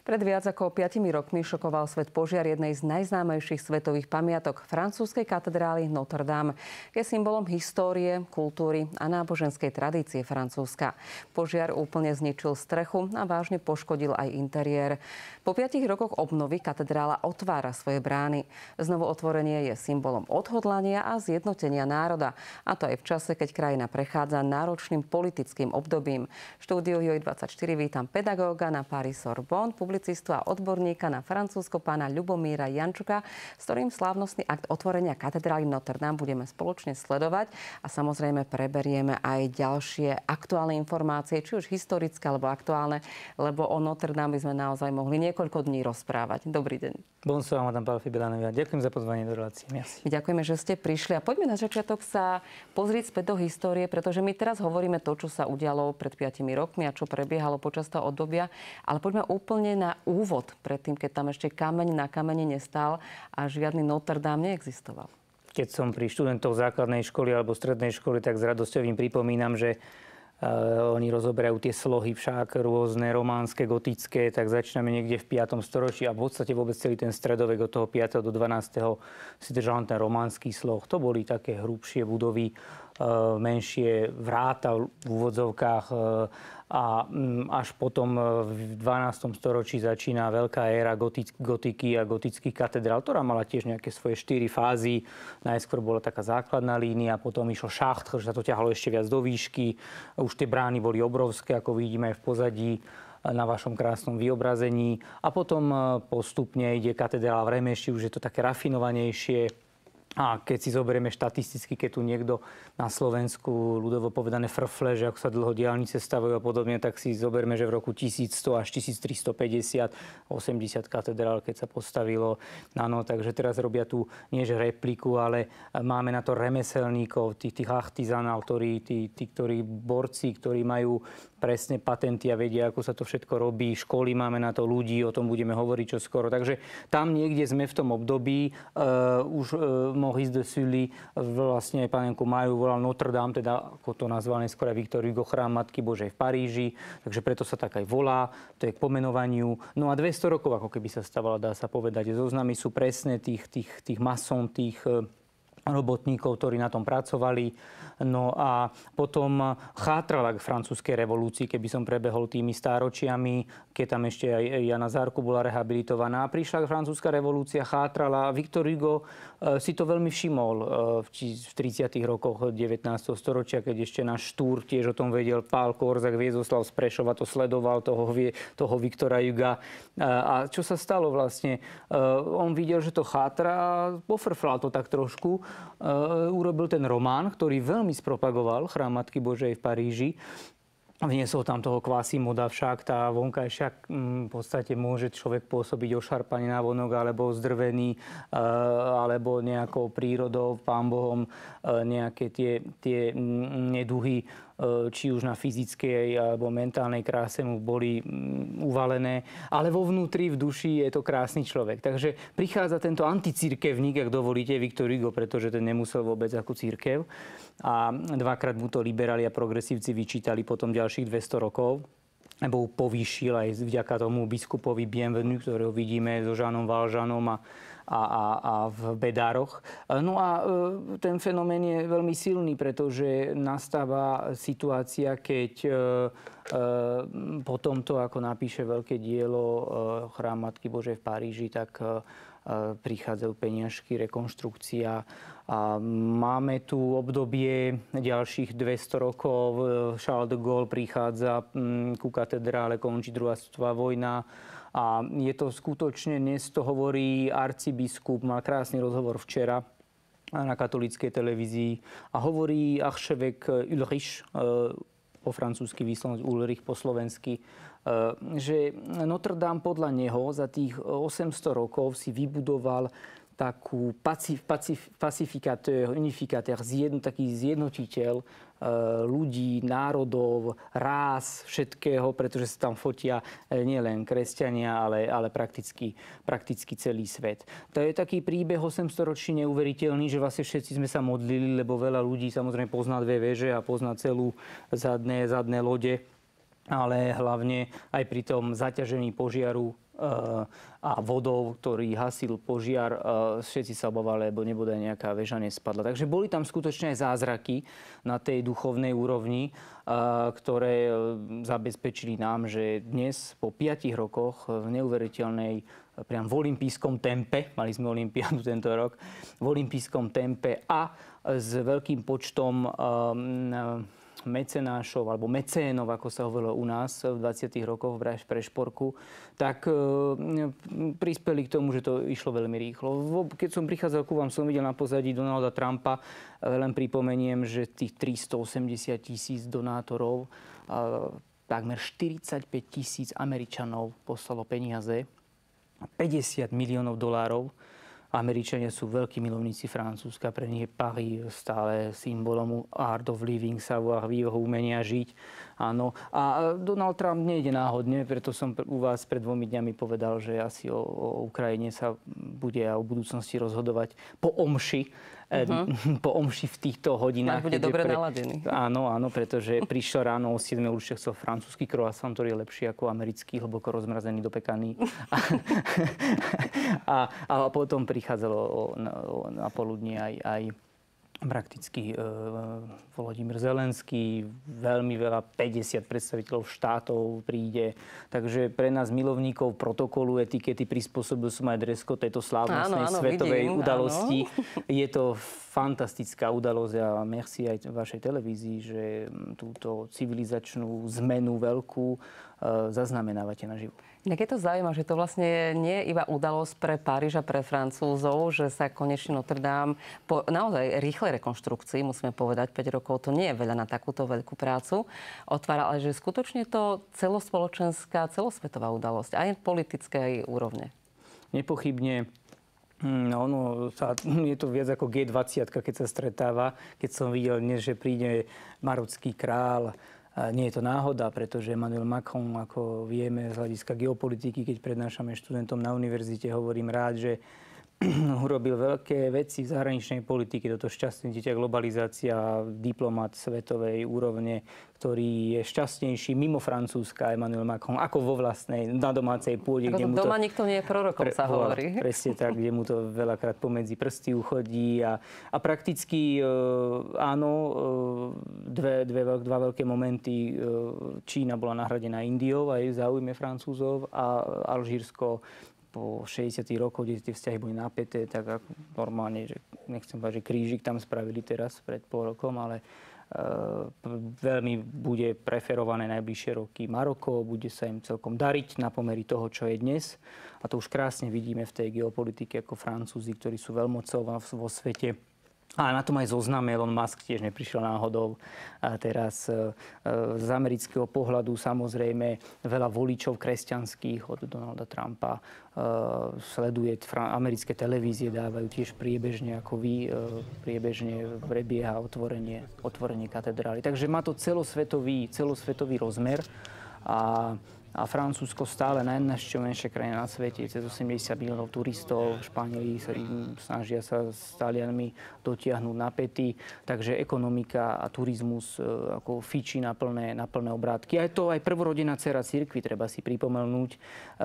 Pred viac ako 5 rokmi šokoval svet požiar jednej z najznámejších svetových pamiatok, francúzskej katedrály Notre Dame. Je symbolom histórie, kultúry a náboženskej tradície Francúzska. Požiar úplne zničil strechu a vážne poškodil aj interiér. Po 5 rokoch obnovy katedrála otvára svoje brány. Znovu otvorenie je symbolom odhodlania a zjednotenia národa. A to aj v čase, keď krajina prechádza náročným politickým obdobím. V štúdiu JOJ24 vítam pedagóga na Paris Sorbonne, publicistu a odborníka na Francúzsko pána Ľubomíra Jančuka, s ktorým slávnostný akt otvorenia katedrály Notre Dame budeme spoločne sledovať a samozrejme preberieme aj ďalšie aktuálne informácie, či už historické alebo aktuálne, lebo o Notre Dame by sme naozaj mohli niekoľko dní rozprávať. Dobrý deň. Bonsoir, madame Parfit-Belanovia. Ďakujem za pozvanie do relácie. My ďakujeme, že ste prišli a poďme na začiatok sa pozrieť späť do histórie, pretože my teraz hovoríme to, čo sa udialo pred 5 rokmi a čo prebiehalo počas toho obdobia, ale poďme úplne na úvod, predtým, keď tam ešte kameň na kameni nestal a žiadny Notre Dame neexistoval. Keď som pri študentoch základnej školy alebo strednej školy, tak s radosťou im pripomínam, že oni rozoberajú tie slohy však rôzne románske, gotické, tak začíname niekde v 5. storočí a v podstate vôbec celý ten stredovek od toho 5. do 12. si držal ten románsky sloh. To boli také hrubšie budovy, menšie vráta v úvodzovkách a až potom v 12. storočí začína veľká éra gotiky a gotických katedrál, ktorá mala tiež nejaké svoje 4 fázy. Najskôr bola taká základná línia, potom išlo šacht, že sa to ťahalo ešte viac do výšky. Už tie brány boli obrovské, ako vidíme aj v pozadí na vašom krásnom vyobrazení. A potom postupne ide katedrála v Remešti, už je to také rafinovanejšie. A keď si zoberieme štatisticky, keď tu niekto na Slovensku, ľudovo povedané frfle, že ako sa dlho diaľnice stavajú a podobne, tak si zoberme, že v roku 1100 až 1350, 80 katedrál, keď sa postavilo. Áno, takže teraz robia tu nie že repliku, ale máme na to remeselníkov, tých artizanov, ktorí borci, ktorí majú presne patenty a vedia, ako sa to všetko robí. Školy máme na to, ľudí, o tom budeme hovoriť čoskoro. Takže tam niekde sme v tom období. Už Maurice de Sully, vlastne panenku Maju volal Notre Dame, teda ako to nazval neskôr aj Victor Hugo, chrám Matky Božej v Paríži. Takže preto sa tak aj volá. To je k pomenovaniu. No a 200 rokov, ako keby sa stávala, dá sa povedať. Zoznamy sú presne tých masón, tých robotníkov, ktorí na tom pracovali. No a potom chátrala k francúzskej revolúcii, keby som prebehol tými stáročiami, keď tam ešte aj Jana Zárku bola rehabilitovaná. Prišla francúzska revolúcia, chátrala. Victor Hugo si to veľmi všimol v 30. rokoch 19. storočia, keď ešte náš Štúr tiež o tom vedel. Pál Korzak, Viezoslav z Prešova to sledoval, toho Viktora Huga. A čo sa stalo vlastne? On videl, že to chátra a pofrflal to tak trošku. Urobil ten román, ktorý veľmi spropagoval chrám Matky Božej v Paríži. Vniesol tam toho Quasimoda, však tá vonkajšia v podstate môže človek pôsobiť ošarpane na vonok, alebo zdrvený, alebo nejakou prírodou, Pán Bohom, nejaké tie neduhy, či už na fyzickej alebo mentálnej kráse mu boli uvalené, ale vo vnútri, v duši je to krásny človek. Takže prichádza tento anticirkevník, ak dovolíte, Victor Hugo, pretože ten nemusel vôbec ako cirkev. A dvakrát mu to liberáli a progresívci vyčítali potom ďalších 200 rokov. Lebo povýšil aj vďaka tomu biskupovi Bienvenu, ktorého vidíme so Žánom Valžanom a v Bedároch. No a ten fenomén je veľmi silný, pretože nastáva situácia, keď po tomto, ako napíše veľké dielo Chrám Matky Božej v Paríži, tak prichádzajú peniažky, rekonštrukcia. A máme tu obdobie ďalších 200 rokov. Charles de Gaulle prichádza ku katedrále, končí druhá svetová vojna. A je to skutočne, dnes to hovorí arcibiskup, mal krásny rozhovor včera na katolíckej televízii a hovorí archevêque Ulrich, po francúzsky výslovnosť Ulrich, po slovensky, že Notre Dame podľa neho za tých 800 rokov si vybudoval takú pacifikátor, unifikátor, taký zjednotiteľ ľudí, národov, rás, všetkého, pretože sa tam fotia nielen kresťania, ale prakticky celý svet. To je taký príbeh 800-ročný neuveriteľný, že vlastne všetci sme sa modlili, lebo veľa ľudí samozrejme pozná dve veže a pozná celú zadné lode, ale hlavne aj pri tom zaťažení požiaru a vodou, ktorý hasil požiar. Všetci sa obávali, lebo nebude nejaká väža nespadla. Takže boli tam skutočne aj zázraky na tej duchovnej úrovni, ktoré zabezpečili nám, že dnes po 5 rokoch v neuveriteľnej priam v olympijskom tempe, mali sme olympiádu tento rok, v olympijskom tempe a s veľkým počtom mecenášov alebo mecénov, ako sa hovorilo u nás v 20. rokoch v Prešporku, tak prispeli k tomu, že to išlo veľmi rýchlo. Keď som prichádzal ku vám, som videl na pozadí Donalda Trumpa. Len pripomeniem, že tých 380 000 donátorov, takmer 45 000 Američanov poslalo peniaze, 50 miliónov dolárov. Američania sú veľkí milovníci Francúzska, pre nich je Paris stále symbolom art of living, savoir-vivre, umenia žiť. Áno. A Donald Trump nejde náhodne, preto som u vás pred 2 dňami povedal, že asi o Ukrajine sa bude a o budúcnosti rozhodovať po omši. Po omši v týchto hodinách. Bude dobre naladený. Áno, pretože prišiel ráno o 7 už chcel francúzsky croissant, ktorý je lepší ako americký, hlboko rozmrazený, dopekaný. A potom prichádzalo na poludnie aj prakticky Volodymyr Zelenský, veľmi veľa, 50 predstaviteľov štátov príde. Takže pre nás milovníkov protokolu, etikety, prispôsobil som aj dress code tejto slávnostnej svetovej udalosti. Áno. Je to fantastická udalosť a merci aj vašej televízii, že túto civilizačnú zmenu veľkú zaznamenávate naživo. Jak je to zaujímavé, že to vlastne nie je iba udalosť pre Páriž a pre Francúzov, že sa konečne Notre Dame po naozaj rýchlej rekonštrukcii, musíme povedať, 5 rokov, to nie je veľa na takúto veľkú prácu, otvára, ale že skutočne to celospoločenská, celosvetová udalosť, aj politickej úrovne. Nepochybne. Je to viac ako G20, keď sa stretáva. Keď som videl dnes, že príde marocký král, nie je to náhoda, pretože Emmanuel Macron, ako vieme z hľadiska geopolitiky, keď prednášame študentom na univerzite, hovorím rád, že urobil veľké veci v zahraničnej politike. Toto šťastné dieťa, globalizácia, diplomat svetovej úrovne, ktorý je šťastnejší mimo Francúzska, Emmanuel Macron, ako vo vlastnej, na domácej pôde. Ako doma nikto nie je prorokom, sa hovorí. Presne tak, kde mu to veľakrát pomedzi prsty uchodí. A prakticky áno, dva veľké momenty. Čína bola nahradená Indiou aj v záujme Francúzov a Alžírsko po 60. rokoch, kde tie vzťahy boli napäté, tak ako normálne, že nechcem povedať, že krížik tam spravili teraz pred pol rokom, ale veľmi bude preferované najbližšie roky Maroko, bude sa im celkom dariť na pomery toho, čo je dnes. A to už krásne vidíme v tej geopolitike ako Francúzi, ktorí sú veľmocou vo svete. A na tom aj zozname Elon Musk tiež neprišiel náhodou. A teraz z amerického pohľadu samozrejme veľa voličov kresťanských od Donalda Trumpa sleduje americké televízie, dávajú tiež priebežne, ako vy, priebežne prebieha otvorenie katedrály. Takže má to celosvetový rozmer. A Francúzsko stále najnavštevovanejšia krajina na svete, cez 80 miliónov turistov, Španieli sa snažia sa s Talianmi dotiahnuť na päty, takže ekonomika a turizmus ako fičí na plné obrátky. A je to aj prvorodená dcera cirkvi, treba si pripomenúť,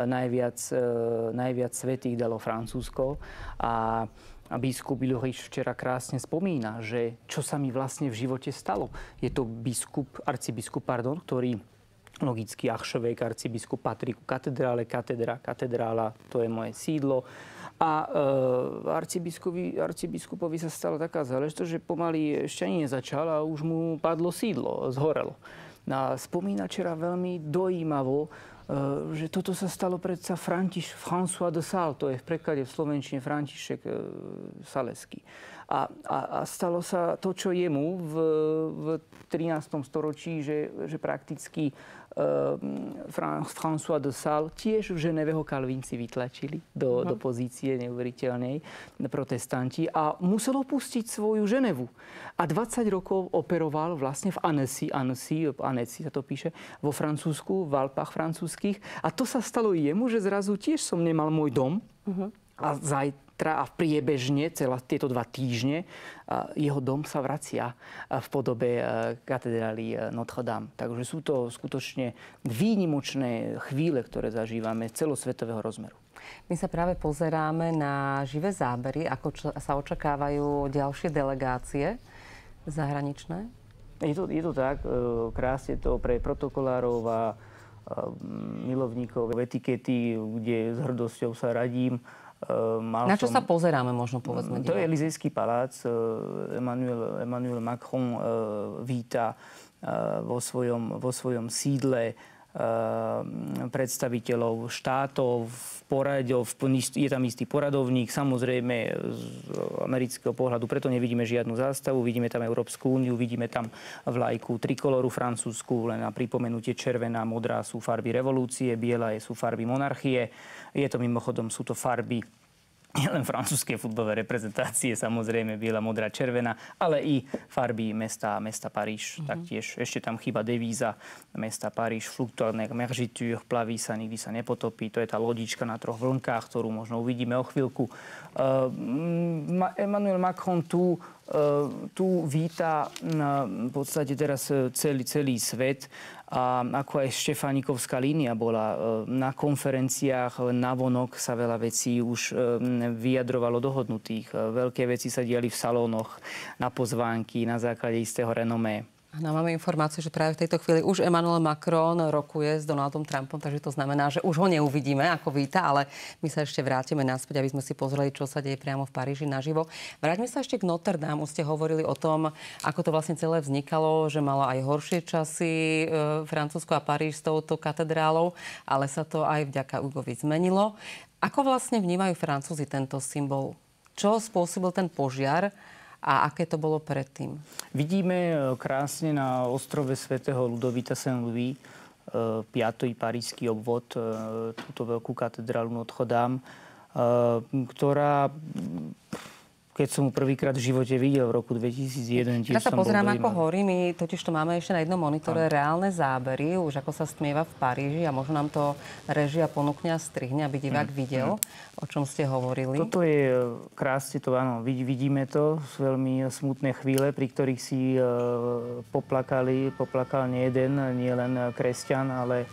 najviac svätých dalo Francúzsko. A biskup Iloriš včera krásne spomína, že čo sa mi vlastne v živote stalo. Je to arcibiskup, ktorý logicky Archevêque, arcibiskup patrí ku katedrála, to je moje sídlo. A arcibiskupovi sa stala taká záležitosť, že pomaly ešte ani nezačal a už mu padlo sídlo, zhorelo. A spomína včera veľmi dojímavo, že toto sa stalo predsa François de Sales, to je v preklade v slovenčine František Saleský. A stalo sa to, čo jemu v 13. storočí, že prakticky François de Sales tiež v Ženeve ho kalvínci vytlačili do pozície neuveriteľnej, protestanti, a musel opustiť svoju Ženevu. A 20 rokov operoval vlastne v Annecy sa to píše, vo Francúzsku, v Alpách francúzskych. A to sa stalo jemu, že zrazu tiež som nemal môj dom. A a priebežne celé tieto 2 týždne jeho dom sa vracia v podobe katedrály Notre-Dame. Takže sú to skutočne výnimočné chvíle, ktoré zažívame celosvetového rozmeru. My sa práve pozeráme na živé zábery, ako sa očakávajú ďalšie delegácie zahraničné. Je to tak, krásne to pre protokolárov a milovníkov etikety, kde s hrdosťou sa radím. Na čo sa pozeráme, možno povedzme? To je Elysejský palác. Emmanuel Macron víta vo svojom sídle predstaviteľov štátov v porade, je tam istý poradovník, samozrejme z amerického pohľadu, preto nevidíme žiadnu zástavu, vidíme tam Európsku úniu, vidíme tam vlajku trikoloru francúzsku, len na pripomenutie červená, modrá sú farby revolúcie, biela sú farby monarchie. Je to mimochodom, sú to farby nielen francúzske futbalové reprezentácie, samozrejme biela, modrá, červená, ale i farby mesta Paríž. Taktiež ešte tam chýba devíza mesta Paríž, fluctuante mergiture, plaví sa, nikdy sa nepotopí. To je tá lodička na 3 vlnkách, ktorú možno uvidíme o chvíľku. Emmanuel Macron tu víta v podstate teraz celý svet. A ako aj Štefánikovská línia bola na konferenciách, navonok sa veľa vecí už vyjadrovalo dohodnutých. Veľké veci sa diali v salónoch, na pozvánky, na základe istého renomé. No, máme informáciu, že práve v tejto chvíli už Emmanuel Macron rokuje s Donaldom Trumpom, takže to znamená, že už ho neuvidíme, ako víta, ale my sa ešte vrátime naspäť, aby sme si pozreli, čo sa deje priamo v Paríži naživo. Vráťme sa ešte k Notre Dame. Už ste hovorili o tom, ako to vlastne celé vznikalo, že malo aj horšie časy Francúzsko a Paríž s touto katedrálou, ale sa to aj vďaka Hugovi zmenilo. Ako vlastne vnímajú Francúzi tento symbol? Čo spôsobil ten požiar? A aké to bolo predtým? Vidíme krásne na ostrove svätého Ludovita Saint-Louis 5. parížský obvod, túto veľkú katedrálu Notre-Dame, ktorá, keď som mu prvýkrát v živote videl v roku 2001, Teraz sa pozeráme, ako horí. My totiž to máme ešte na jednom monitore reálne zábery, už ako sa stmieva v Paríži a možno nám to režia ponúkne a strihne, aby divák videl, o čom ste hovorili. Toto je krásne, to áno, vidíme to, veľmi smutné chvíle, pri ktorých si poplakal nie jeden, nie len kresťan, ale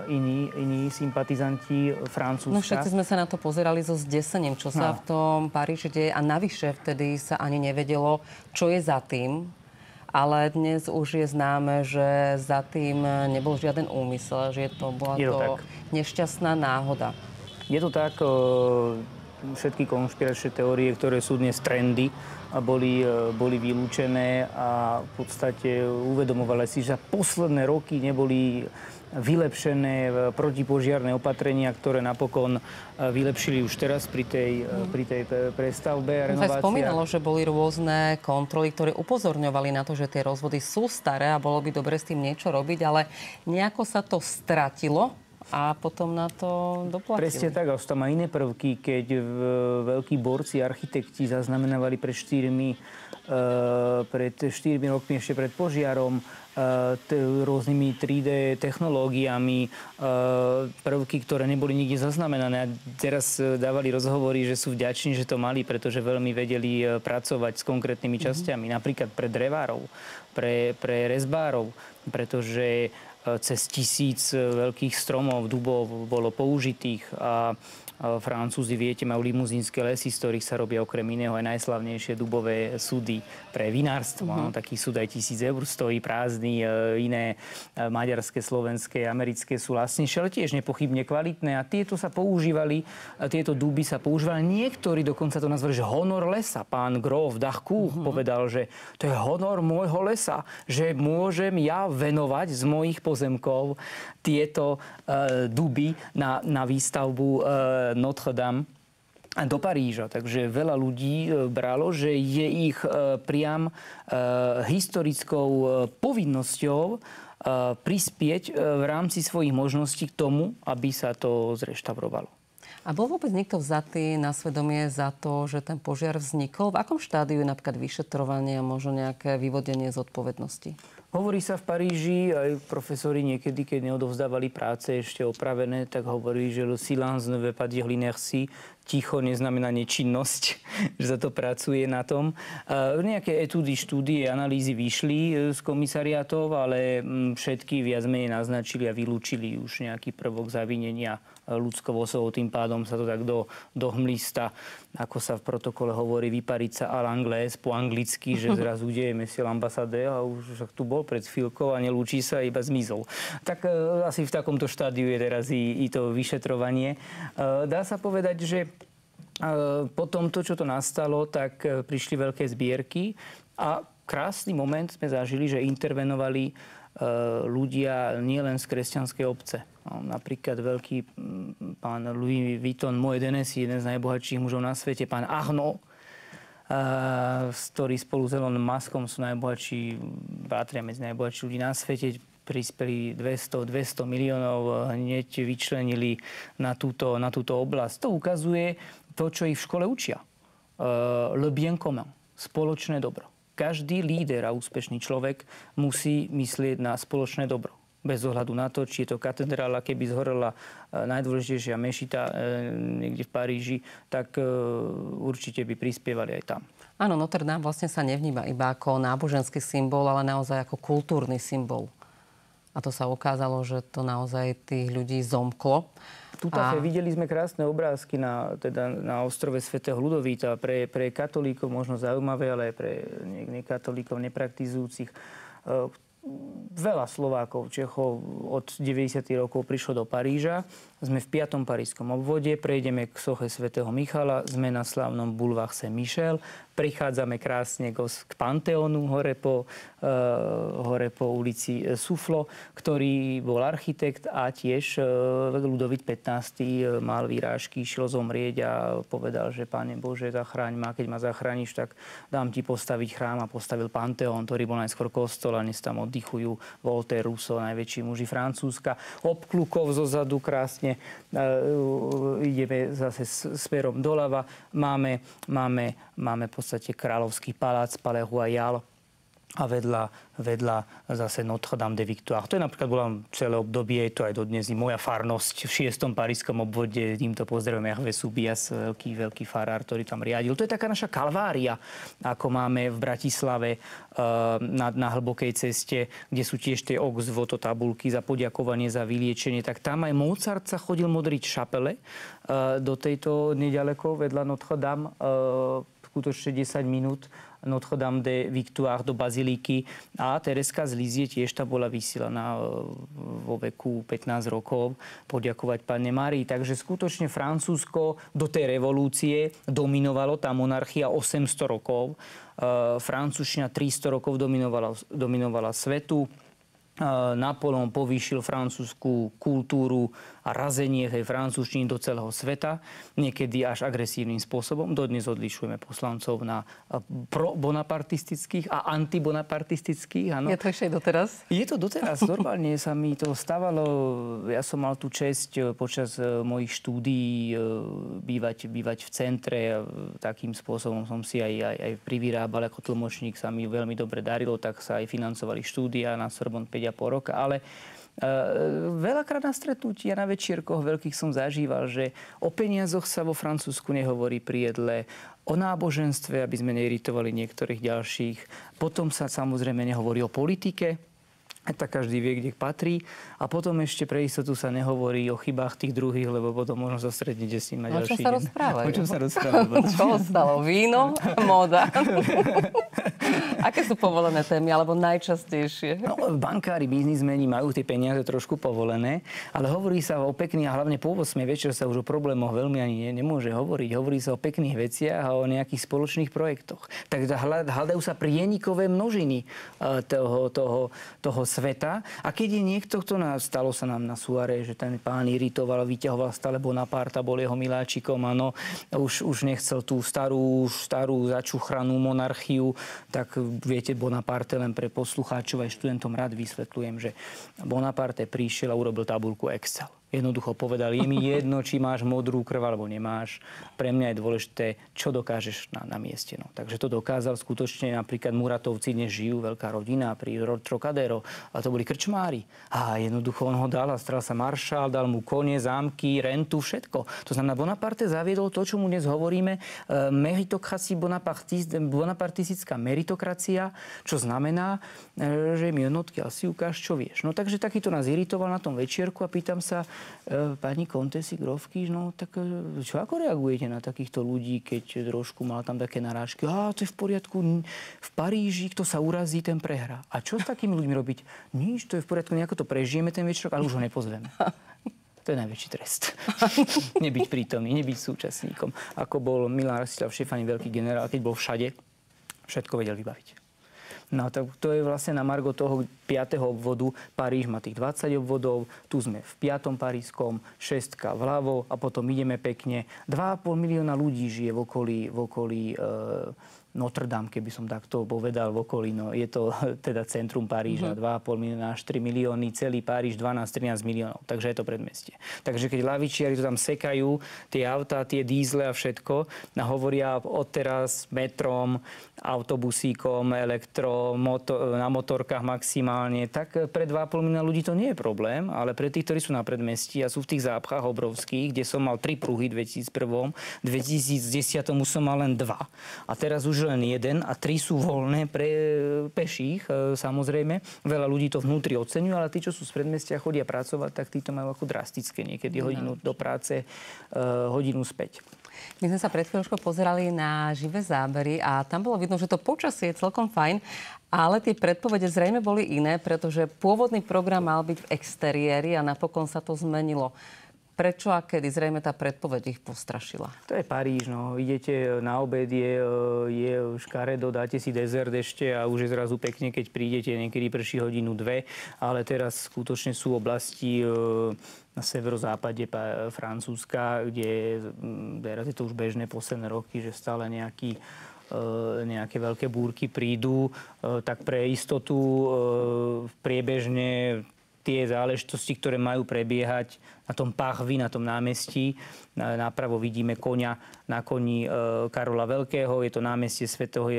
iní sympatizanti Francúzska. No všetci sme sa na to pozerali so zdesením, čo sa v tom Paríži deje. A navyše vtedy sa ani nevedelo, čo je za tým. Ale dnes už je známe, že za tým nebol žiaden úmysel, že bola to nešťastná náhoda. Je to tak, všetky konšpiračné teórie, ktoré sú dnes trendy, boli vylúčené a v podstate uvedomovali si, že posledné roky neboli vylepšené protipožiarne opatrenia, ktoré napokon vylepšili už teraz pri tej prestavbe a renovácii. Sa spomínalo, že boli rôzne kontroly, ktoré upozorňovali na to, že tie rozvody sú staré a bolo by dobre s tým niečo robiť, ale nejako sa to stratilo a potom na to doplatili. Presne tak, a sú tam aj iné prvky, keď veľkí borci, architekti zaznamenávali pred 4 rokmi ešte pred požiarom rôznymi 3D technológiami, prvky, ktoré neboli nikde zaznamenané. A teraz dávali rozhovory, že sú vďační, že to mali, pretože veľmi vedeli pracovať s konkrétnymi časťami. Napríklad pre drevárov, pre rezbárov, pretože cez 1000 veľkých stromov, dubov bolo použitých a Francúzi, viete, majú limuzínske lesy, z ktorých sa robia okrem iného aj najslavnejšie dubové súdy pre vinárstvo. Taký súd aj 1000 eur stojí, prázdny, iné maďarské, slovenské, americké sú lacnejšie, ale tiež nepochybne kvalitné. A tieto sa používali, tieto duby sa používali. Niektorí dokonca to nazvali, že honor lesa. Pán Grof Dachkúch povedal, že to je honor môjho lesa, že môžem ja venovať z mojich pozemkov tieto duby na výstavbu Notre-Dame do Paríža. Takže veľa ľudí bralo, že je ich priam historickou povinnosťou prispieť v rámci svojich možností k tomu, aby sa to zreštaurovalo. A bol vôbec niekto vzatý na svedomie za to, že ten požiar vznikol? V akom štádiu je napríklad vyšetrovanie a možno nejaké vyvodenie zodpovednosti? Hovorí sa v Paríži, aj profesori niekedy, keď neodovzdávali práce ešte opravené, tak hovorí, že le silence ne veut pas dire l'inertie. Ticho neznamená nečinnosť, že sa to pracuje na tom. Nejaké etúdy, štúdie, analýzy vyšli z komisariátov, ale všetky viac menej naznačili a vylúčili už nejaký prvok zavinenia ľudskou osobou. Tým pádom sa to tak do hmlista, ako sa v protokole hovorí, vypariť sa à l'anglaise, po anglicky, že zrazu deje monsieur l'ambassadeur a už tu bol pred chvíľkou a nelúči sa, iba zmizol. Tak asi v takomto štádiu je teraz i to vyšetrovanie. Dá sa povedať, že po tomto, čo to nastalo, tak prišli veľké zbierky a krásny moment sme zažili, že intervenovali ľudia nielen z kresťanskej obce. Napríklad veľký pán Louis Vuitton Moet Hennessy, jeden z najbohatších mužov na svete, pán Arnaud, ktorí spolu s Elonom Muskom sú najbohatší, patria medzi najbohatší ľudí na svete, prispeli 200 miliónov, hneď vyčlenili na túto oblasť. To ukazuje to, čo ich v škole učia. Le bien commun, spoločné dobro. Každý líder a úspešný človek musí myslieť na spoločné dobro. Bez ohľadu na to, či je to katedrála, keby zhorela najdôležitejšia mešita niekde v Paríži, tak určite by prispievali aj tam. Áno, Notre Dame vlastne sa nevníma iba ako náboženský symbol, ale naozaj ako kultúrny symbol. A to sa ukázalo, že to naozaj tých ľudí zomklo. Videli sme krásne obrázky na ostrove svätého Ľudovíta. Pre katolíkov možno zaujímavé, ale aj pre nekatolíkov nepraktizujúcich. Veľa Slovákov, Čechov od 90. rokov prišlo do Paríža. Sme v 5. parížskom obvode, prejdeme k soche svätého Michala, sme na slávnom Boulevard Saint-Michel, prichádzame krásne k Panteónu hore po ulici Soufflot, ktorý bol architekt a tiež Ľudovít XV. Mal výrážky, išiel zomrieť a povedal, že Pane Bože, zachráň ma, keď ma zachrániš, tak dám ti postaviť chrám a postavil Panteón, ktorý bol najskôr kostol a dnes tam oddychujú Voltaire, Rousseau, najväčší muži Francúzska. Obklukov zozadu krásne ideme zase smerom doľava. Máme v podstate kráľovský palác, Palais Royal a vedľa zase Notre-Dame de Victoire. To je napríklad bola celé obdobie, to aj dodnes i moja farnosť v 6. parížskom obvode. Týmto pozdravujem Hervé Subias, veľký farár, ktorý tam riadil. To je taká naša kalvária, ako máme v Bratislave na Hlbokej ceste, kde sú tiež tie tabulky za poďakovanie za vyliečenie. Tak tam aj Mozart sa chodil modriť šapele do tejto nedaleko vedľa Notre-Dame, skutočne 10 minút Notre-Dame de Victoire do bazilíky. A Tereska z Lizie tiež tá bola vysielaná vo veku 15 rokov poďakovať Panne Márii. Takže skutočne Francúzsko do tej revolúcie dominovalo, tá monarchia 800 rokov. Francúzština 300 rokov dominovala svetu. Napoleon povýšil francúzsku kultúru a razenie tej francúzštiny do celého sveta, niekedy až agresívnym spôsobom. Dodnes odlišujeme poslancov na pro-bonapartistických a anti-bonapartistických. Áno. Je to ešte doteraz? Je to doteraz. Normálne sa mi to stávalo. Ja som mal tú česť počas mojich štúdií bývať v centre. Takým spôsobom som si aj privyrábal ako tlmočník. Sa mi veľmi dobre darilo, tak sa aj financovali štúdia na Sorbonne 5,5 roka. Ale veľakrát na stretnutí a na večierkoch veľkých som zažíval, že o peniazoch sa vo Francúzsku nehovorí pri jedle, o náboženstve, aby sme neiritovali niektorých ďalších. Potom sa samozrejme nehovorí o politike, tak každý vie, kde patrí. A potom ešte pre istotu sa nehovorí o chybách tých druhých, lebo potom možno sa stretnete s ním na ďalší deň. O čom sa rozprávajú? Čo ostalo? Víno? Móda? Aké sú povolené témy, alebo najčastejšie? No, bankári, biznismeni majú tie peniaze trošku povolené, ale hovorí sa o pekných, a hlavne po 8 večer sa už o problémoch veľmi ani nemôže hovoriť. Hovorí sa o pekných veciach a o nejakých spoločných projektoch. Takže hľadajú sa prienikové množiny toho sveta. A keď je niekto, stalo sa nám na Suare, že ten pán iritoval, vyťahoval stále Bonaparta, bol jeho miláčikom, áno, už nechcel tú starú začuchranú monarchiu, tak viete, Bonaparte, len pre poslucháčov aj študentom rád vysvetľujem, že Bonaparte prišiel a urobil tabuľku Excel. Jednoducho povedal, je mi jedno, či máš modrú krv alebo nemáš. Pre mňa je dôležité, čo dokážeš na mieste. No. Takže to dokázal skutočne. Napríklad Muratovci dnes žijú, veľká rodina pri Trocadero. A to boli krčmári. A jednoducho on ho dal a stal sa maršál, dal mu kone, zámky, rentu, všetko. To znamená, Bonaparte zaviedol to, čo mu dnes hovoríme, meritokracia, bonapartistická meritokracia, čo znamená, že mi odkiaľ si ukáž, čo vieš. No takže takýto nás iritoval na tom večierku a pýtam sa, pani Kontesi Grofky, no tak čo, ako reagujete na takýchto ľudí, keď trošku mal tam také narážky? To je v poriadku, v Paríži, kto sa urazí, ten prehrá. A čo s takými ľuďmi robiť? Nič, to je v poriadku, nejako to prežijeme ten večerok, ale už ho nepozveme. To je najväčší trest. Nebyť prítomný, nebyť súčasníkom. Ako bol Milan Rastislav Štefánik, veľký generál, keď bol všade, všetko vedel vybaviť. No tak to je vlastne na margo toho 5. obvodu. Paríž má tých 20 obvodov, tu sme v 5. parískom, 6 vľavo a potom ideme pekne. 2,5 milióna ľudí žije v okolí Notre Dame, keby som takto povedal, v okolí. No, je to teda centrum Paríža, 2,5 milióna až 3 milióny, celý Paríž 12-13 miliónov. Takže je to predmestie. Takže keď ľavičiari to tam sekajú, tie autá, tie dízle a všetko, a hovoria odteraz metrom, autobusíkom, na motorkách maximálne, tak pre 2,5 milióna ľudí to nie je problém, ale pre tých, ktorí sú na predmestí a sú v tých zápchách obrovských, kde som mal 3 pruhy v 2001, v 2010 som mal len 2. A teraz už len 1 a 3 sú voľné pre peších, samozrejme. Veľa ľudí to vnútri oceňujú, ale tí, čo sú z predmestia, chodia pracovať, tak tí to majú ako drastické. Niekedy hodinu do práce, hodinu späť. My sme sa pred chvíľočkou pozerali na živé zábery a tam bolo vidno, že to počasie je celkom fajn, ale tie predpovede zrejme boli iné, pretože pôvodný program mal byť v exteriéri a napokon sa to zmenilo. Prečo a kedy? Zrejme tá predpoveď ich postrašila. To je Paríž, no. Idete na obed, je škaredo, dáte si dezert ešte a už je zrazu pekne, keď prídete, niekedy prší hodinu, 2. Ale teraz skutočne sú oblasti na severozápade Francúzska, kde teraz je to už bežné posledné roky, že stále nejaké veľké búrky prídu, tak pre istotu priebežne tie záležitosti, ktoré majú prebiehať na tom Parvis, na tom námestí. Napravo vidíme koňa na koni Karola Veľkého. Je to námestie svätého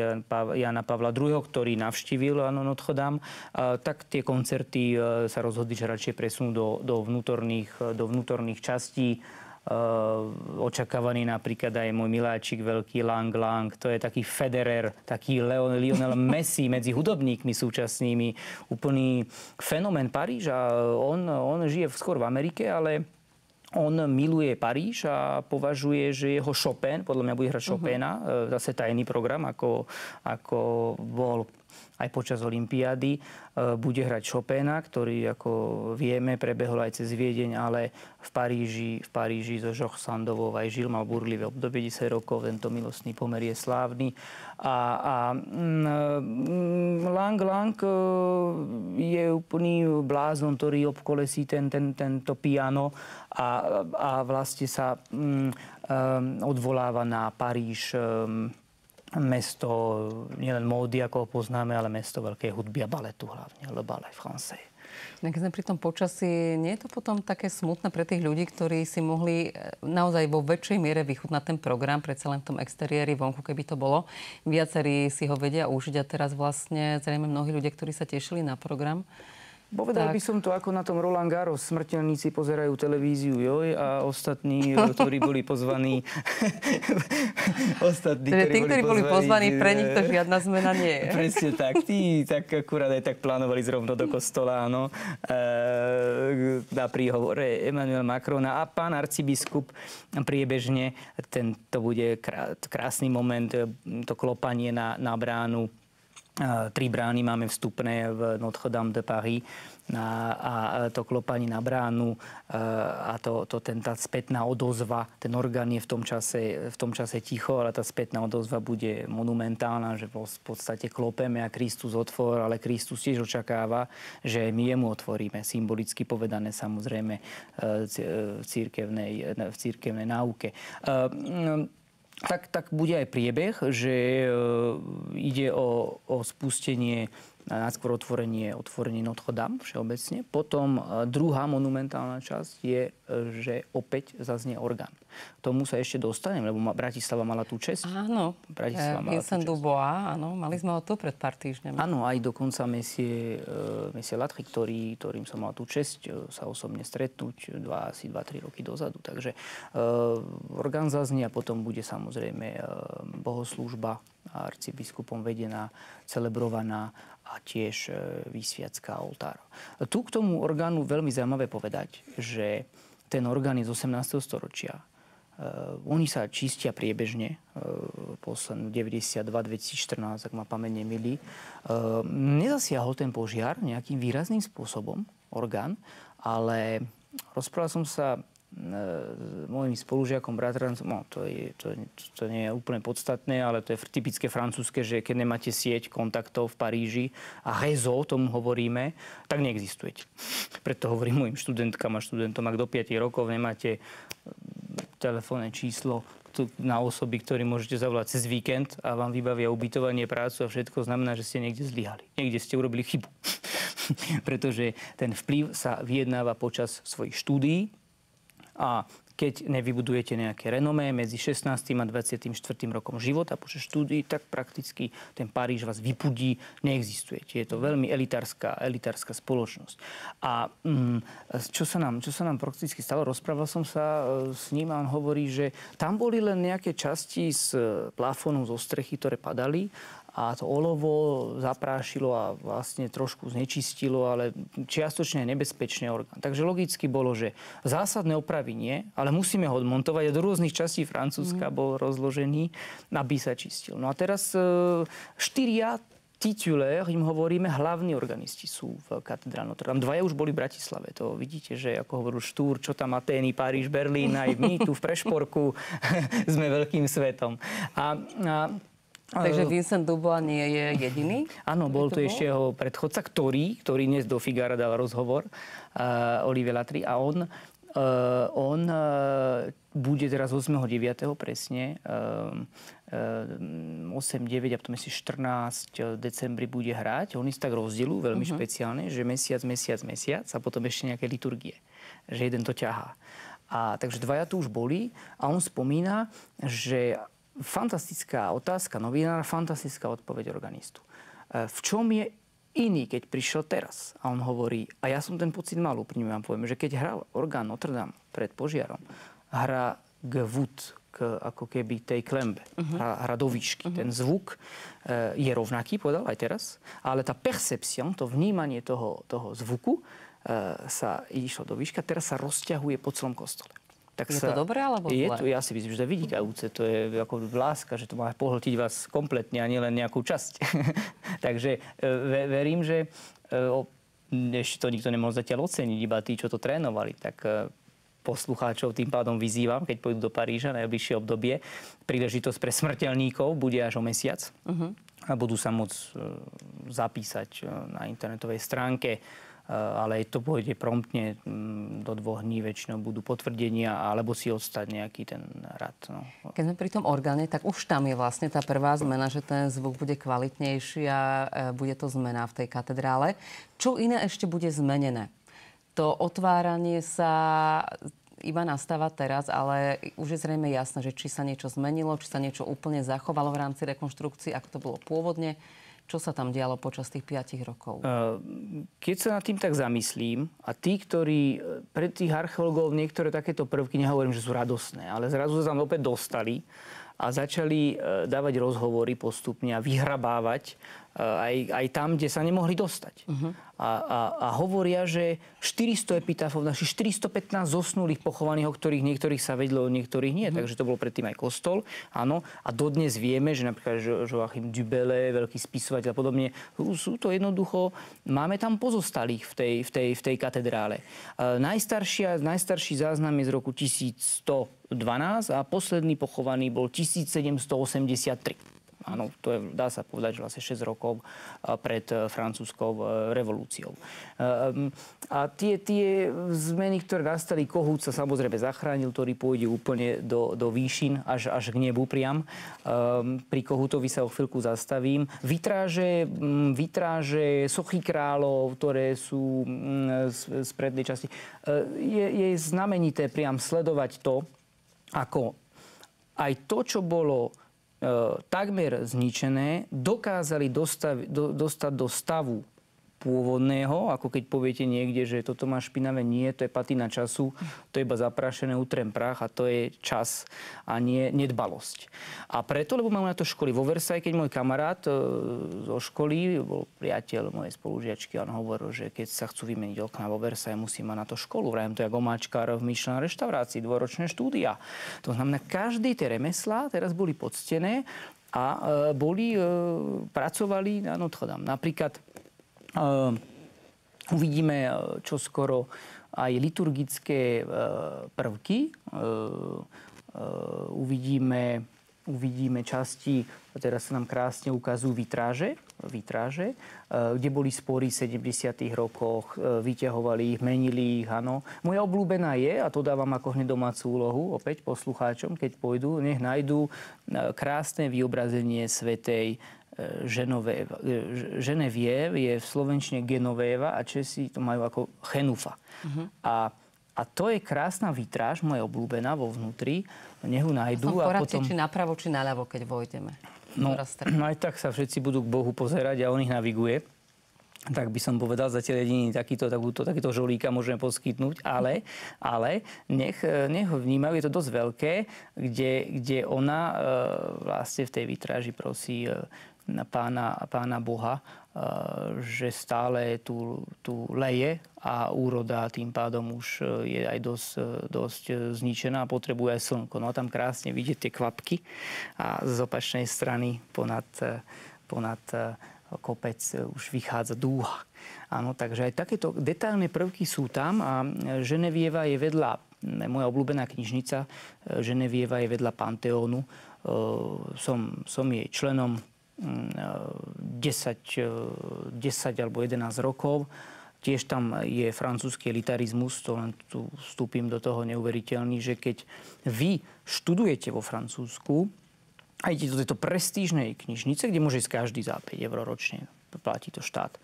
Jana Pavla II., ktorý navštívil Notre Dame. Tak tie koncerty sa rozhodli, že radšej presunú do vnútorných častí. Očakávaný napríklad aj môj miláčik veľký Lang. To je taký Federer, taký Lionel Messi medzi hudobníkmi súčasnými. Úplný fenomén Paríža. On žije skôr v Amerike, ale on miluje Paríž a považuje, že jeho Chopin, podľa mňa bude hrať Chopina, zase tajný program, ako bol aj počas olympiády, bude hrať Chopina, ktorý, ako vieme, prebehol aj cez Viedeň, ale v Paríži so Georges Sandovou aj žil, mal burlivé obdobie 10 rokov, tento milostný pomer je slávny. Lang je úplný blázon, ktorý obkolesí tento piano a vlastne sa odvoláva na Paríž, mesto nielen módy, ako ho poznáme, ale mesto veľkej hudby a baletu hlavne, le ballet français. Keď sme pri tom počasí, nie je to potom také smutné pre tých ľudí, ktorí si mohli naozaj vo väčšej miere vychutnať ten program, predsa len v tom exteriéri, vonku, keby to bolo. Viacerí si ho vedia užiť a teraz vlastne zrejme mnohí ľudia, ktorí sa tešili na program. Povedal by som to ako na tom Roland Garros. Smrteľníci pozerajú televíziu a ostatní, ktorí boli pozvaní... Tí, ktorí boli pozvaní, pre nich to žiadna zmena nie je. Presne tak. Tí tak akurát aj tak plánovali zrovna do kostola, áno. Na príhovore Emmanuel Macrona a pán arcibiskup priebežne. To bude krásny moment, to klopanie na bránu. 3 brány máme vstupné v Notre Dame de Paris a to klopanie na bránu a tá spätná odozva, ten orgán je v tom čase ticho, ale tá spätná odozva bude monumentálna, že v podstate klopeme a Kristus otvor, ale Kristus tiež očakáva, že my jemu otvoríme, symbolicky povedané samozrejme v cirkevnej náuke. Tak bude aj priebeh, že ide o spustenie Najskôr otvorenie Notre Dame všeobecne. Potom druhá monumentálna časť je, že opäť zaznie orgán. Tomu sa ešte dostanem, lebo Bratislava mala tú česť. Áno, Vincent Dubois, áno, mali sme ho tu pred pár týždňami. Áno, aj dokonca Messie Latry, ktorým som mal tú česť sa osobne stretnúť asi 2-3 roky dozadu. Takže orgán zaznie a potom bude samozrejme bohoslúžba arcibiskupom vedená, celebrovaná a tiež výsviacká oltára. Tu k tomu orgánu veľmi zaujímavé povedať, že ten orgán je z 18. storočia. Oni sa čistia priebežne, poslednú 92-2014, ak ma pamäť nemýli. Nezasiahol ten požiar nejakým výrazným spôsobom, orgán, ale rozprával som sa mojim spolužiakom, bratrancom, no, to nie je úplne podstatné, ale to je typické francúzske, že keď nemáte sieť kontaktov v Paríži a réseau, tomu hovoríme, tak neexistujete. Preto hovorím mojim študentkám a študentom, ak do 5 rokov nemáte telefónne číslo na osoby, ktoré môžete zavolať cez víkend a vám vybavia ubytovanie, prácu a všetko, znamená, že ste niekde zlyhali. Niekde ste urobili chybu. Pretože ten vplyv sa vyjednáva počas svojich štúdií. A keď nevybudujete nejaké renomé medzi 16. a 24. rokom života počas štúdií, tak prakticky ten Paríž vás vypudí, neexistujete. Je to veľmi elitárska spoločnosť. A čo sa nám prakticky stalo? Rozprával som sa s ním a on hovorí, že tam boli len nejaké časti z plafónu, zo strechy, ktoré padali a to olovo zaprášilo a vlastne trošku znečistilo, ale čiastočne nebezpečný orgán. Takže logicky bolo, že zásadné opravy nie, ale musíme ho odmontovať a do rôznych častí Francúzska bol rozložený, aby sa čistil. No a teraz 4 titulér, im hovoríme, hlavní organisti sú v katedrále Notre Dame. 2 už boli v Bratislave. To vidíte, že ako hovoril Štúr, čo tam Atény, Paríž, Berlín, aj my tu v Prešporku sme veľkým svetom. Takže Vincent Dubois nie je jediný? Áno, bol tu ešte jeho predchodca, ktorý dnes do Figara dal rozhovor, Olivier Latry, a on bude teraz 8.9. presne, 8, 9 a potom ešte 14 decembri bude hrať. Oni si tak rozdielujú veľmi špeciálne, že mesiac a potom ešte nejaké liturgie. Že jeden to ťahá. Takže 2 tu už boli a on spomína, že fantastická otázka novinára, fantastická odpoveď organistu. V čom je iný, keď prišiel teraz? A on hovorí, a ja som ten pocit mal, úprimne vám poviem, že keď hral orgán Notre Dame pred požiarom, hrá gvut, ako keby tej klembe, hra do výšky. Ten zvuk je rovnaký, povedal aj teraz, ale tá perception, to vnímanie toho zvuku sa išlo do výška, teraz sa rozťahuje po celom kostole. Tak je to dobré alebo zlé? Ja si myslím, že to je vynikajúce. To je ako láska, že to má pohltiť vás kompletne a nielen nejakú časť. Takže verím, že ešte to nikto nemohol zatiaľ oceniť, iba tí, čo to trénovali. Tak poslucháčov tým pádom vyzývam, keď pôjdu do Paríža na najbližšie obdobie. Príležitosť pre smrteľníkov bude až o mesiac. A budú sa môcť zapísať na internetovej stránke, ale to pôjde promptne, do 2 dní väčšinou budú potvrdenia, alebo si odstať nejaký ten rad. No. Keď sme pri tom orgáne, tak už tam je vlastne tá prvá zmena, že ten zvuk bude kvalitnejší a bude to zmena v tej katedrále. Čo iné ešte bude zmenené? To otváranie sa iba nastáva teraz, ale už je zrejme jasné, že či sa niečo zmenilo, či sa niečo úplne zachovalo v rámci rekonštrukcií, ako to bolo pôvodne. Čo sa tam dialo počas tých 5 rokov? Keď sa nad tým tak zamyslím, a tí, ktorí pre tých archeológov niektoré takéto prvky, nehovorím, že sú radosné, ale zrazu sa tam opäť dostali a začali dávať rozhovory postupne a vyhrabávať aj tam, kde sa nemohli dostať. A hovoria, že 400 epitafov, našich 415 zosnulých pochovaných, o ktorých niektorých sa vedlo, o niektorých nie. Takže to bol predtým aj kostol. Áno. A dodnes vieme, že napríklad Joachim du Bellay, veľký spisovateľ a podobne, sú to jednoducho, máme tam pozostalých v tej katedrále. Najstarší záznam je z roku 1112 a posledný pochovaný bol 1783. Áno, to je, dá sa povedať, že vlastne 6 rokov pred francúzskou revolúciou. A tie zmeny, ktoré nastali, Kohút sa samozrejme zachránil, ktorý pôjde úplne do výšin, až k nebu priam. Pri Kohútovi sa o chvíľku zastavím. Vitráže, sochy kráľov, ktoré sú z prednej časti. Je znamenité priam sledovať to, ako aj to, čo bolo takmer zničené, dokázali dostať do stavu pôvodného, ako keď poviete niekde, že toto má špinavé, nie, to je patina času, to je iba zaprášené, utrem prach a to je čas a nie nedbalosť. A preto, lebo mám na to školy vo Versailles, keď môj kamarát zo školy, bol priateľ mojej spolužiačky, on hovoril, že keď sa chcú vymeniť okná vo Versailles, musí mať na to školu. Vrajem to jak omáčkár v Michelin reštaurácii, dvoročné štúdia. To znamená, každé tie remeslá teraz boli poctené a pracovali na Notre Dame. Napríklad uvidíme čoskoro aj liturgické prvky. Uvidíme časti, teraz sa nám krásne ukazujú vitráže, kde boli spory v 70. rokoch, vyťahovali ich, menili ich, áno. Moja obľúbená je, a to dávam ako hneď domácu úlohu, opäť poslucháčom, keď pôjdu, nech nájdú krásne vyobrazenie svätej Genevieve, je v slovenčine Genovéva a Česi to majú ako Chenufa. A to je krásna vitráž, moja obľúbená vo vnútri. Nech ju nájdú. Poradte, či napravo, či naľavo, keď vojdeme. No aj tak sa všetci budú k Bohu pozerať a on ich naviguje. Tak by som povedal, zatiaľ jediný takýto žolíka môžeme poskytnúť, ale nech ho vnímajú, je to dosť veľké, kde ona vlastne v tej vitráži prosí pána Boha, že stále tu leje a úroda tým pádom už je aj dosť zničená a potrebuje aj slnko. No a tam krásne vidieť tie kvapky a z opačnej strany ponad kopec už vychádza dúha. Áno, takže aj takéto detailné prvky sú tam a Genevieva je vedľa, moja obľúbená knižnica, Genevieva je vedľa Panteónu. Som jej členom 10 alebo 11 rokov. Tiež tam je francúzsky elitarizmus, to len tu vstúpim do toho neuveriteľný, že keď vy študujete vo Francúzsku a idete do tejto prestížnej knižnice, kde môže ísť každý za 5 eur ročne, platí to štát,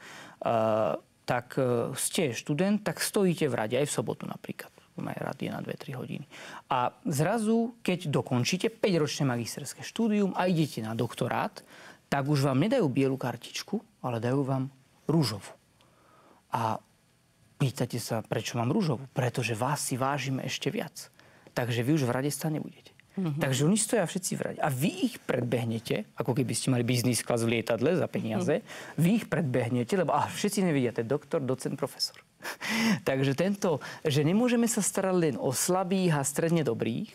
tak ste študent, tak stojíte v rade aj v sobotu napríklad. Maj rad je na 2-3 hodiny. A zrazu, keď dokončíte 5-ročné magisterské štúdium a idete na doktorát, tak už vám nedajú bielu kartičku, ale dajú vám rúžovú. A pýtate sa, prečo mám rúžovú? Pretože vás si vážime ešte viac. Takže vy už v rade stať nebudete. Takže oni stoja všetci v rade. A vy ich predbehnete, ako keby ste mali business class v lietadle za peniaze, vy ich predbehnete, lebo všetci nevidia, to je doktor, docent, profesor. Takže že nemôžeme sa starať len o slabých a stredne dobrých,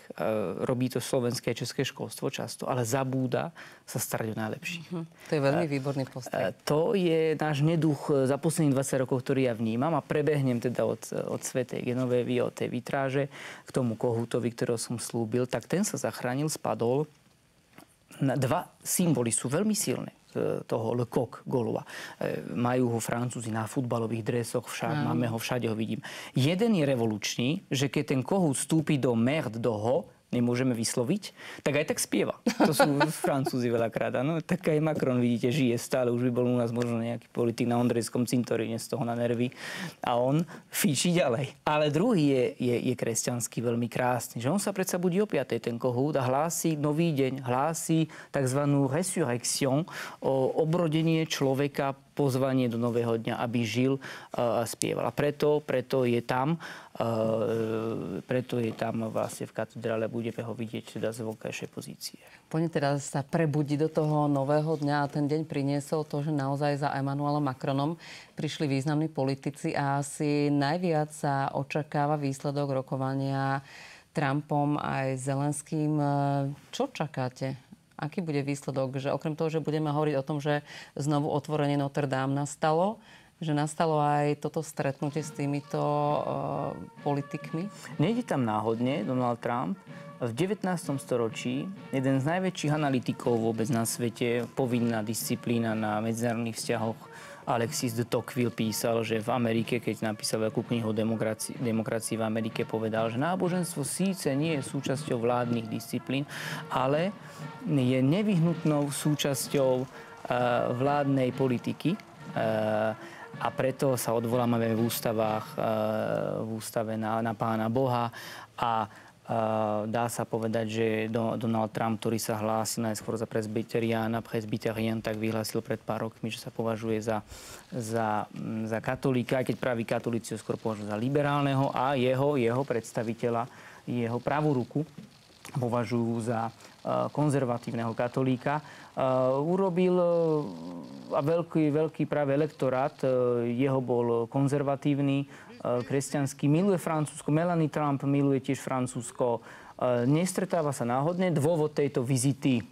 robí to slovenské a české školstvo často, ale zabúda sa starať o najlepších. To je veľmi výborný postreh. To je náš neduch za posledných 20 rokov, ktorý ja vnímam a prebehnem teda od svätej Genovévy, od tej vitráže k tomu Kohútovi, ktorého som slúbil, tak ten sa zachránil, spadol. Dva symboly sú veľmi silné toho Le Coq Gaulois. Majú ho Francúzi na futbalových dresoch, máme ho, všade ho vidím. Jeden je revolučný, že keď ten Kohút vstúpi do merde, do ho, nemôžeme vysloviť, tak aj tak spieva. To sú Francúzi veľakrát. No, tak aj Macron, vidíte, žije stále. Už by bol u nás možno nejaký politik na Ondrejskom cintoríne z toho na nervy. A on fíči ďalej. Ale druhý je kresťanský, veľmi krásny. Že on sa predsa budí o 5:00, ten Kohút, a hlási nový deň, hlási takzvanú resurrection, obrodenie človeka, pozvanie do nového dňa, aby žil a spieval. A preto je tam vlastne v katedrále, budeme ho vidieť teda z vonkajšej pozície. Poďme teraz sa prebudiť do toho nového dňa a ten deň priniesol to, že naozaj za Emmanuelom Macronom prišli významní politici a asi najviac sa očakáva výsledok rokovania Trumpom aj Zelenským. Čo čakáte? Aký bude výsledok? Že okrem toho, že budeme hovoriť o tom, že znovu otvorenie Notre Dame nastalo, že nastalo aj toto stretnutie s týmito politikmi? Nejde tam náhodne Donald Trump. V 19. storočí jeden z najväčších analytikov vôbec na svete, povinná disciplína na medzinárodných vzťahoch, Alexis de Tocqueville písal, že v Amerike, keď napísal veľkú knihu o demokracii v Amerike, povedal, že náboženstvo síce nie je súčasťou vládnych disciplín, ale je nevyhnutnou súčasťou vládnej politiky. A preto sa odvoláme v ústave na Pána Boha a dá sa povedať, že Donald Trump, ktorý sa hlásil najskôr za presbyterián, tak vyhlásil pred pár rokmi, že sa považuje za katolíka, aj keď praví katolíci ho skôr považujú za liberálneho a jeho predstaviteľa, jeho pravú ruku považujú za konzervatívneho katolíka. Urobil veľký práve elektorát, jeho bol konzervatívny, kresťanský, miluje Francúzsko, Melanie Trump miluje tiež Francúzsko, nestretáva sa náhodne. Dôvod tejto vizity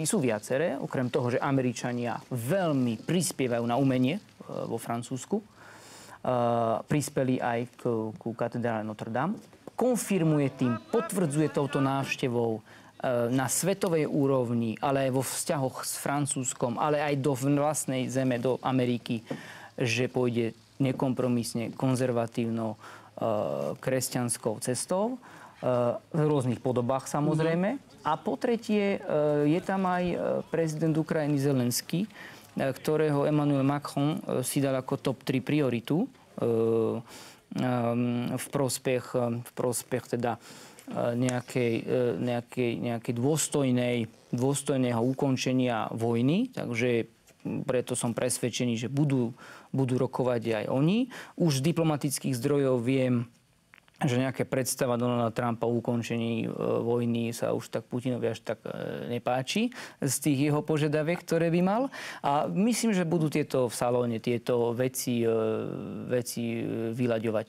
sú viaceré, okrem toho, že Američania veľmi prispievajú na umenie vo Francúzsku. Prispeli aj ku katedrále Notre Dame. Konfirmuje tým, potvrdzuje touto návštevou na svetovej úrovni, ale aj vo vzťahoch s Francúzskom, ale aj do vlastnej zeme, do Ameriky, že pôjde nekompromisne konzervatívnou kresťanskou cestou v rôznych podobách samozrejme. A po tretie je tam aj prezident Ukrajiny Zelenský, ktorého Emmanuel Macron si dal ako top 3 prioritu v prospech teda nejakej dôstojného ukončenia vojny. Takže preto som presvedčený, že budú rokovať aj oni. Už z diplomatických zdrojov viem, že nejaká predstava Donalda Trumpa o ukončení vojny sa už tak Putinovi až tak nepáči z tých jeho požiadaviek, ktoré by mal. A myslím, že budú v salóne tieto veci vyľaďovať.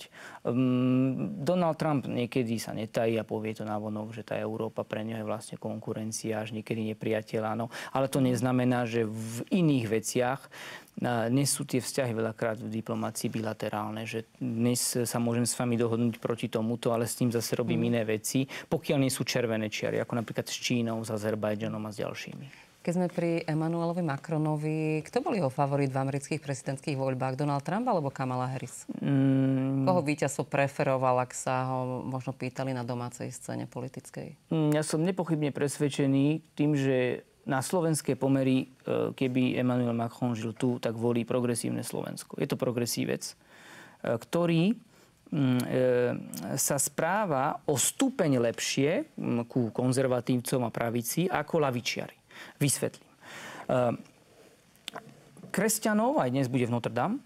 Donald Trump niekedy sa netají a povie to navonok, že tá Európa pre ňo je vlastne konkurencia, až niekedy nepriateľ, áno. Ale to neznamená, že v iných veciach dnes sú tie vzťahy veľakrát v diplomácii bilaterálne, že dnes sa môžem s vami dohodnúť proti tomuto, ale s tým zase robím iné veci, pokiaľ nie sú červené čiary, ako napríklad s Čínou, s Azerbajdžanom a s ďalšími. Keď sme pri Emmanuelovi Macronovi, kto bol jeho favorit v amerických prezidentských voľbách? Donald Trump alebo Kamala Harris? Koho víťazstvo preferoval, ak sa ho možno pýtali na domácej scéne politickej? Ja som nepochybne presvedčený tým, že na slovenské pomery, keby Emmanuel Macron žil tu, tak volí progresívne Slovensko. Je to progresívec, ktorý sa správa o stupeň lepšie ku konzervatívcom a pravici ako lavičiari. Vysvetlím. Kresťanov, aj dnes bude v Notre Dame,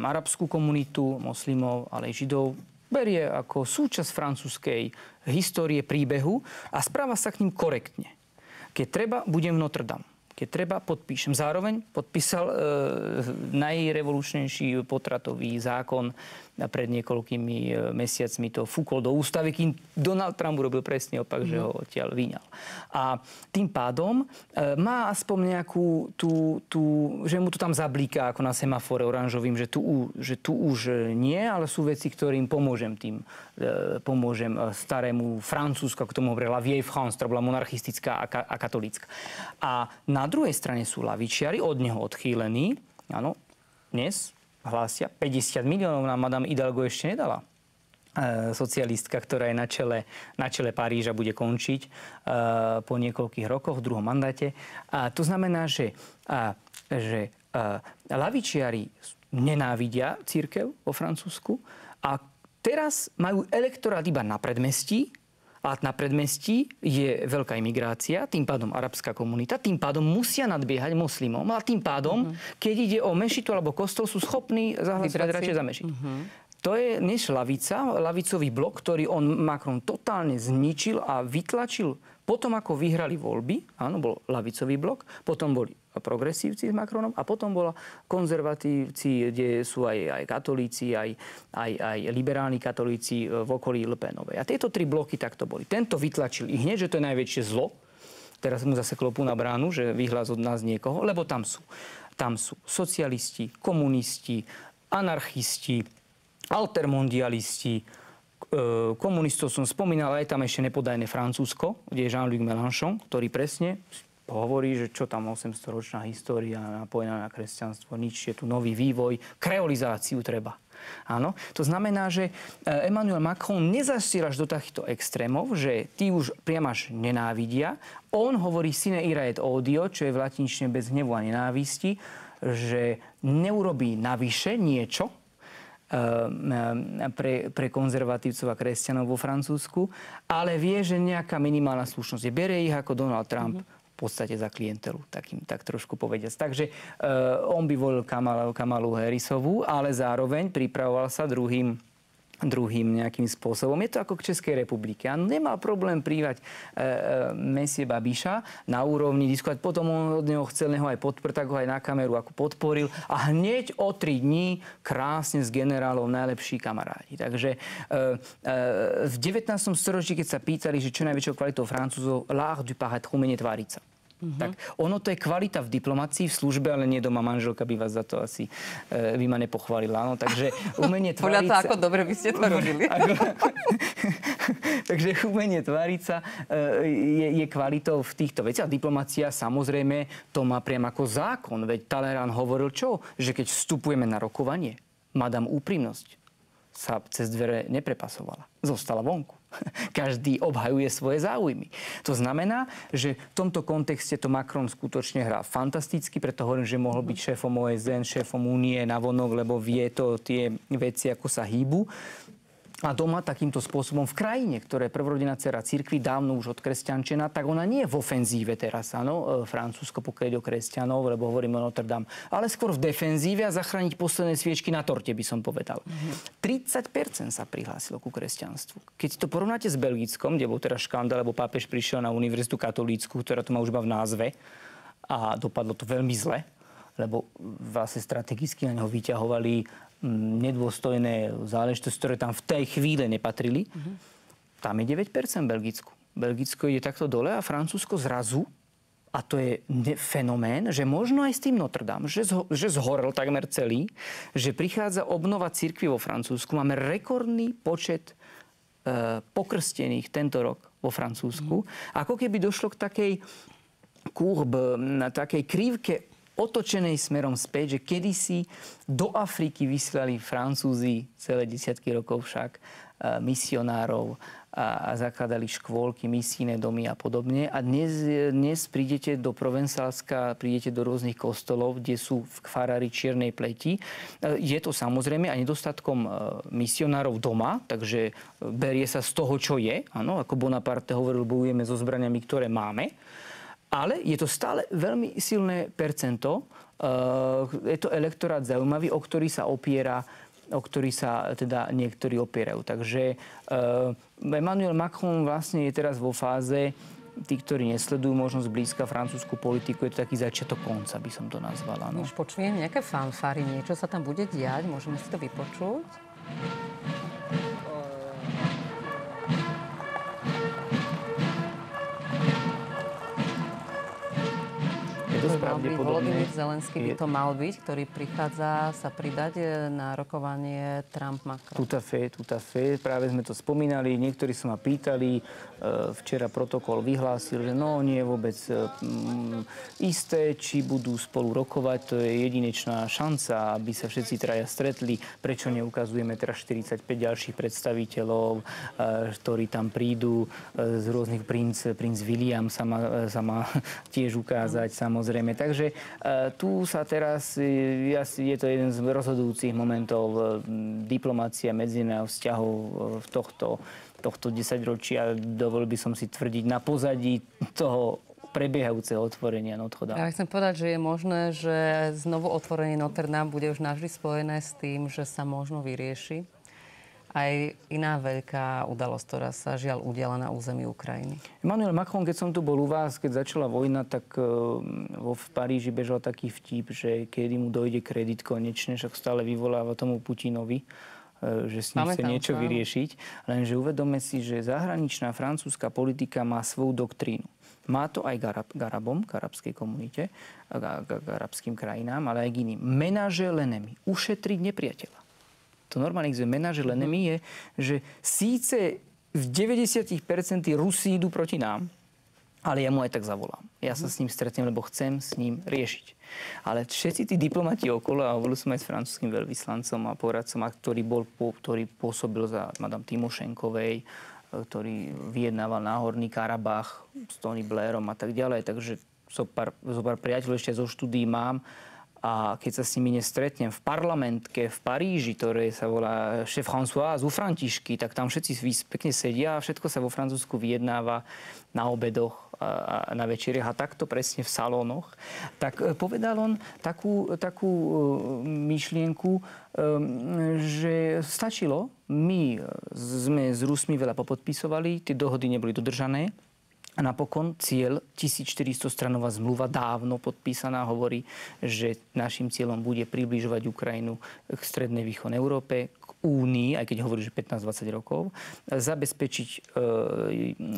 arabskú komunitu, moslimov, ale aj židov, berie ako súčasť francúzskej histórie, príbehu a správa sa k ním korektne. Keď treba, budem v Notre Dame. Keď treba, podpíšem. Zároveň podpísal najrevolučnejší potratový zákon pred niekoľkými mesiacmi to fúkol do ústavy, kým Donald Trump urobil presne opak, že ho odtiaľ vyňal. A tým pádom má aspoň nejakú že mu to tam zablíka ako na semafore oranžovým, že tu už nie, ale sú veci, ktorým pomôžem starému Francúzsku, ako tomu hovorila Vieille France, ktorá bola monarchistická a katolícka. A na druhej strane sú lavičiari, od neho odchýlení. Áno, dnes hlásia 50 miliónov nám Madame Hidalgo ešte nedala. Socialistka, ktorá je na čele Paríža, bude končiť po niekoľkých rokoch v druhom mandáte. A to znamená, že lavičiari nenávidia cirkev vo Francúzsku a teraz majú elektorát iba na predmestí. A na predmestí je veľká imigrácia, tým pádom arabská komunita, tým pádom musia nadbiehať moslimom a tým pádom, keď ide o mešitu alebo kostol, sú schopní zahlasovať radšej za mešitu. To je dnes lavicový blok, ktorý Macron totálne zničil a vytlačil potom, ako vyhrali voľby. Áno, bol lavicový blok, potom boli progresívci s Macronom a potom bola konzervatívci, kde sú aj katolíci, aj liberálni katolíci v okolí Le Penovej. A tieto tri bloky takto boli. Tento vytlačil i hneď, že to je najväčšie zlo. Teraz mu zase klopú na bránu, že vyhlas od nás niekoho, lebo tam sú Tam sú socialisti, komunisti, anarchisti, altermondialisti, komunistov som spomínal, aj tam ešte nepodajné Francúzsko, kde je Jean-Luc Mélenchon, ktorý presne hovorí, že čo tam 800-ročná história napojená na kresťanstvo, nič, je tu nový vývoj, kreolizáciu treba. Áno, to znamená, že Emmanuel Macron nezasiel až do takýchto extrémov, že tí už priam až nenávidia. On hovorí sine ira et odio, čo je v latinčine bez hnevu a nenávisti, že neurobí navyše niečo pre konzervatívcov a kresťanov vo Francúzsku, ale vie, že nejaká minimálna slušnosť je. Berie ich ako Donald Trump v podstate za klientelu, tak trošku povediac. Takže on by volil Kamalu Harrisovú, ale zároveň pripravoval sa druhým nejakým spôsobom. Je to ako k Českej republike. A nemal problém prívať Messie Babiša na úrovni diskutovať. Potom on od neho chcel aj podporiť, tak ho aj na kameru ako podporil. A hneď o 3 dní krásne s generálov najlepší kamarádi. Takže v 19. storočí, keď sa pýtali, že čo najväčšou kvalitou Francúzov, l'art du paraître, umenie tváriť sa. Tak ono to je kvalita v diplomácii, v službe, ale nie doma. Manželka by vás za to asi by ma nepochválila. No, takže umenie tváriť sa... Podľa to, ako dobre by ste to robili. Takže umenie tváriť sa je kvalitou v týchto veciach. Diplomácia, samozrejme, to má priam ako zákon. Veď Talleyrand hovoril čo? Že keď vstupujeme na rokovanie, madam úprimnosť sa cez dvere neprepasovala. Zostala vonku. Každý obhajuje svoje záujmy. To znamená, že v tomto kontexte to Macron skutočne hrá fantasticky, preto hovorím, že mohol byť šéfom OSN, šéfom Únie navonok, lebo vie to tie veci, ako sa hýbu. A doma takýmto spôsobom v krajine, ktorá je prvorodená dcera cirkvi, dávno už odkresťančená, tak ona nie je v ofenzíve teraz, áno, Francúzsko, pokiaľ ide o kresťanov, lebo hovoríme o Notre Dame, ale skôr v defenzíve a zachrániť posledné sviečky na torte, by som povedal. 30% sa prihlásilo ku kresťanstvu. Keď to porovnáte s Belgickom, kde bol teraz škandál, lebo pápež prišiel na univerzitu katolícku, ktorá to má už iba v názve a dopadlo to veľmi zle, lebo vlastne strategicky na neho vyťahovali nedôstojné záležitosti, ktoré tam v tej chvíli nepatrili. Tam je 9% Belgicku. Belgicko ide takto dole a Francúzsko zrazu, a to je fenomén, že možno aj s tým Notre Dame, že zhorel takmer celý, že prichádza obnova cirkvi vo Francúzsku. Máme rekordný počet pokrstených tento rok vo Francúzsku. Ako keby došlo k takej na takej krivke otočenej smerom späť, že kedysi do Afriky vyslali Francúzi celé desiatky rokov však misionárov a zakladali škôlky, misijné domy a podobne. A dnes prídete do Provencálska, prídete do rôznych kostolov, kde sú farári čiernej pleti. Je to samozrejme aj nedostatkom misionárov doma, takže berie sa z toho, čo je. Áno, ako Bonaparte hovoril, bojujeme so zbraniami, ktoré máme. Ale je to stále veľmi silné percento. Je to elektorát zaujímavý, o ktorý sa teda niektorí opierajú. Takže Emmanuel Macron vlastne je teraz vo fáze, tí, ktorí nesledujú možno zblízka francúzsku politiku, je to taký začiatok konca, by som to nazvala. No. Už počujem nejaké fanfáry, niečo sa tam bude diať, môžeme si to vypočuť? Volodymyr Zelenský by to mal byť, ktorý prichádza sa pridať na rokovanie Trump-Macron. Tout à fait. Práve sme to spomínali. Niektorí sa ma pýtali. Včera protokol vyhlásil, že nie je vôbec isté, či budú spolu rokovať. To je jedinečná šanca, aby sa všetci traja stretli. Prečo neukazujeme teraz 45 ďalších predstaviteľov, ktorí tam prídu z rôznych princ William sa má tiež ukázať, samozrejme. Takže tu sa teraz, je to jeden z rozhodujúcich momentov diplomácie medzinárodných vzťahov v tohto 10-ročia. Dovolil by som si tvrdiť na pozadí toho prebiehajúceho otvorenia Notre Dame. Ja chcem povedať, že je možné, že znovu otvorenie Notre Dame bude už navždy spojené s tým, že sa možno vyrieši aj iná veľká udalosť, ktorá sa žiaľ udiala na území Ukrajiny. Emmanuel Macron, keď som tu bol u vás, keď začala vojna, tak v Paríži bežal taký vtip, že kedy mu dojde kredit konečne, však stále vyvoláva tomu Putinovi, že s ním chce niečo vyriešiť. Lenže uvedome si, že zahraničná francúzska politika má svoju doktrínu. Má to aj k Arabom, k arabskej komunite, k arabským krajinám, ale aj k iným. Ménage l'ennemi. Ušetriť nepriateľa. To normálne ménage l'ennemi je, že síce v 90% Rusi idú proti nám, ale ja mu aj tak zavolám. Ja sa s ním stretnem, lebo chcem s ním riešiť. Ale všetci tí diplomati okolo, a hovoril som aj s francúzským veľvyslancom a poradcom, ktorý pôsobil za madame Timošenkovej, ktorý vyjednával Náhorný Karabach s Tony Blairom a tak ďalej. Takže zo pár priateľov ešte zo štúdií mám. A keď sa s nimi nestretnem v parlamentke v Paríži, ktoré sa volá Chez Françoise u Františky, tak tam všetci pekne sedia a všetko sa vo Francúzsku vyjednáva na obedoch a na večeriach a takto presne v salónoch. Tak povedal on takú myšlienku, že stačilo. My sme s Rusmi veľa popodpisovali, tie dohody neboli dodržané. A napokon cieľ 1400-stranová zmluva dávno podpísaná hovorí, že našim cieľom bude približovať Ukrajinu k strednej východnej Európe, k Únii, aj keď hovorí, že 15-20 rokov, zabezpečiť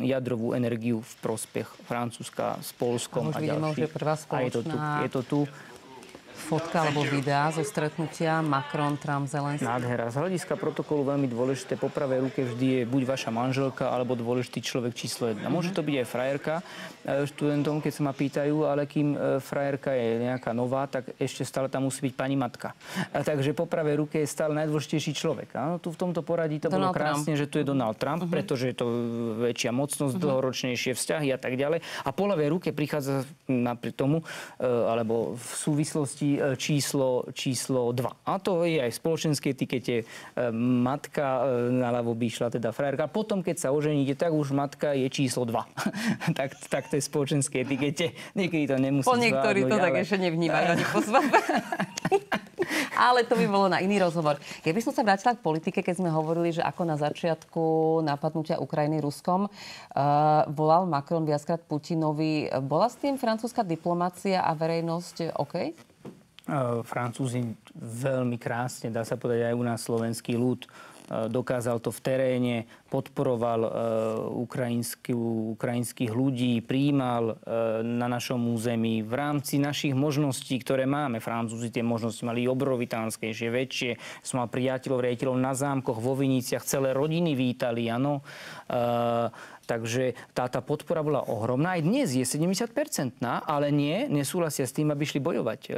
jadrovú energiu v prospech Francúzska s Polskom a ďalších. A je to tu. Fotka alebo videa zo stretnutia Macron, Trump, Zelenský. Nádhera. Z hľadiska protokolu veľmi dôležité. Po pravej ruke vždy je buď vaša manželka, alebo dôležitý človek číslo 1. Môže to byť aj frajerka študentom, keď sa ma pýtajú, ale kým frajerka je nejaká nová, tak ešte stále tam musí byť pani matka. Takže po pravej ruke je stále najdôležitejší človek. Áno, tu v tomto poradí to bolo krásne, že tu je Donald Trump, pretože je to väčšia mocnosť, dlhoročnejšie vzťahy a tak ďalej. A po ľavej ruke prichádza napriek tomu, alebo v súvislosti číslo 2. A to je aj v spoločenskej etikete. Matka naľavo by išla teda frajerka. Potom, keď sa oženíte, tak už matka je číslo 2. tak to je v spoločenskej etikete. Niekedy to nemusí zvládnuť. Niektorí to tak ešte nevnímajú ani po svabe. Ale to by bolo na iný rozhovor. Keby som sa vrátila k politike, keď sme hovorili, že ako na začiatku napadnutia Ukrajiny Ruskom volal Macron viackrát Putinovi. Bola s tým francúzska diplomácia a verejnosť OK? Francúzi veľmi krásne, dá sa povedať aj u nás slovenský ľud, dokázal to v teréne, podporoval ukrajinských ľudí, prijímal na našom území v rámci našich možností, ktoré máme. Francúzi tie možnosti mali obrovitánskejšie, väčšie. Som mal priateľov, riaditeľov na zámkoch, vo Viniciach, celé rodiny vítali, áno. Takže tá podpora bola ohromná. Aj dnes je 70%, ale nesúhlasia s tým, aby šli bojovať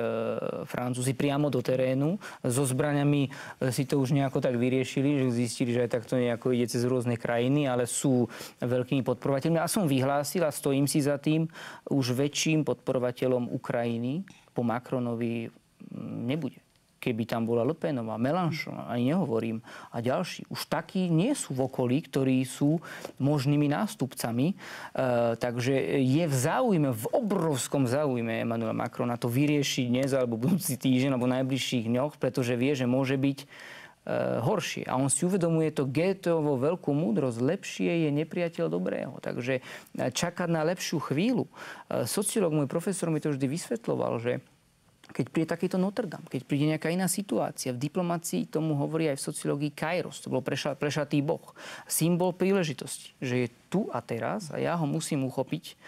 Francúzi priamo do terénu. So zbraňami si to už nejako tak vyriešili, že zistili, že aj takto nejako ide cez rôzne krajiny, ale sú veľkými podporovateľmi. A som vyhlásil a stojím si za tým, už väčším podporovateľom Ukrajiny po Macronovi nebude. Keby tam bola Le Penová, Mélenchon, ani nehovorím, a ďalší. Už takí nie sú v okolí, ktorí sú možnými nástupcami. Takže je v záujme, v obrovskom záujme Emmanuela Macrona to vyriešiť dnes alebo budúci týždeň alebo najbližších dňoch, pretože vie, že môže byť horšie. A on si uvedomuje to Goetheovo veľkú múdrosť. Lepšie je nepriateľ dobrého. Takže čakať na lepšiu chvíľu. Sociológ, môj profesor mi to vždy vysvetľoval, že keď príde takýto Notre Dame, keď príde nejaká iná situácia, v diplomácii tomu hovorí aj v sociológii kairos, to bol prešatý boh, symbol príležitosti, že je tu a teraz a ja ho musím uchopiť,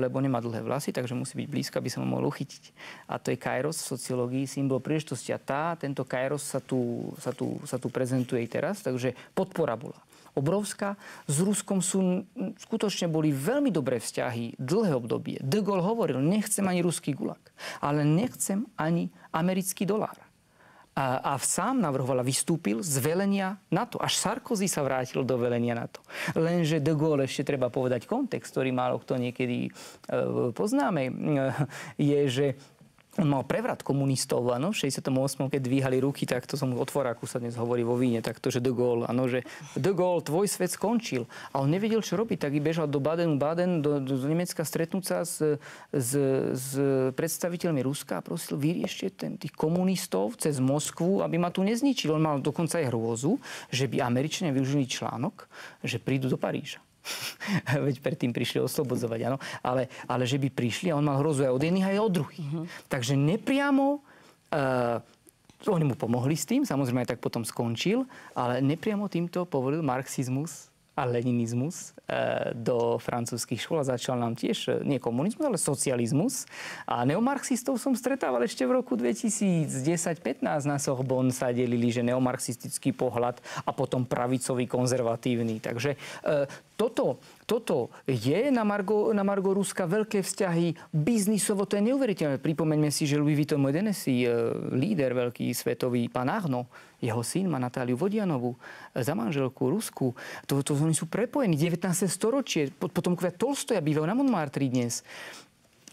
lebo nemá dlhé vlasy, takže musí byť blízko, aby som ho mohol uchytiť. A to je kairos v sociológii, symbol príležitosti a tento kairos sa tu prezentuje i teraz, takže podpora bola obrovská. S Ruskom skutočne boli veľmi dobré vzťahy, dlhé obdobie. De Gaulle hovoril, nechcem ani ruský gulag, ale nechcem ani americký dolár. A sám navrhoval a vystúpil z velenia NATO. Až Sarkozy sa vrátil do velenia NATO. Lenže De Gaulle, ešte treba povedať kontext, ktorý málo kto niekedy poznáme, je, že on mal prevrat komunistov, áno, v 68. keď dvíhali ruky, tak to som otvoráku sa dnes hovorí vo víne, tak to, že De Gaulle, áno, že De Gaulle, tvoj svet skončil. A on nevedel, čo robiť, tak i bežal do Baden, do Nemecka stretnúť sa s predstaviteľmi Ruska a prosil, vyriešte tých komunistov cez Moskvu, aby ma tu nezničil. On mal dokonca aj hrôzu, že by Američania využili článok, že prídu do Paríža. Veď predtým prišli oslobodzovať, áno. Ale že by prišli a on mal hrozu aj od jedných, aj od druhých. Takže nepriamo Oni mu pomohli s tým, samozrejme aj tak potom skončil, ale nepriamo týmto povolil marxizmus a leninizmus do francúzskych škôl a začal nám tiež nie komunizmus, ale socializmus. A neomarxistov som stretával ešte v roku 2010-15 na Sorbonne sa delili, že neomarxistický pohľad a potom pravicový konzervatívny. Takže toto je na margo Ruska veľké vzťahy biznisovo, to je neuveriteľné. Pripomeňme si, že Louis Vuitton Modenesi, líder veľký svetový, pán Arnaud, jeho syn má Natáliu Vodianovú za manželku Rusku. Oni sú prepojení. 19. storočie, potomkovia Tolstoja bývajú na Montmartre dnes.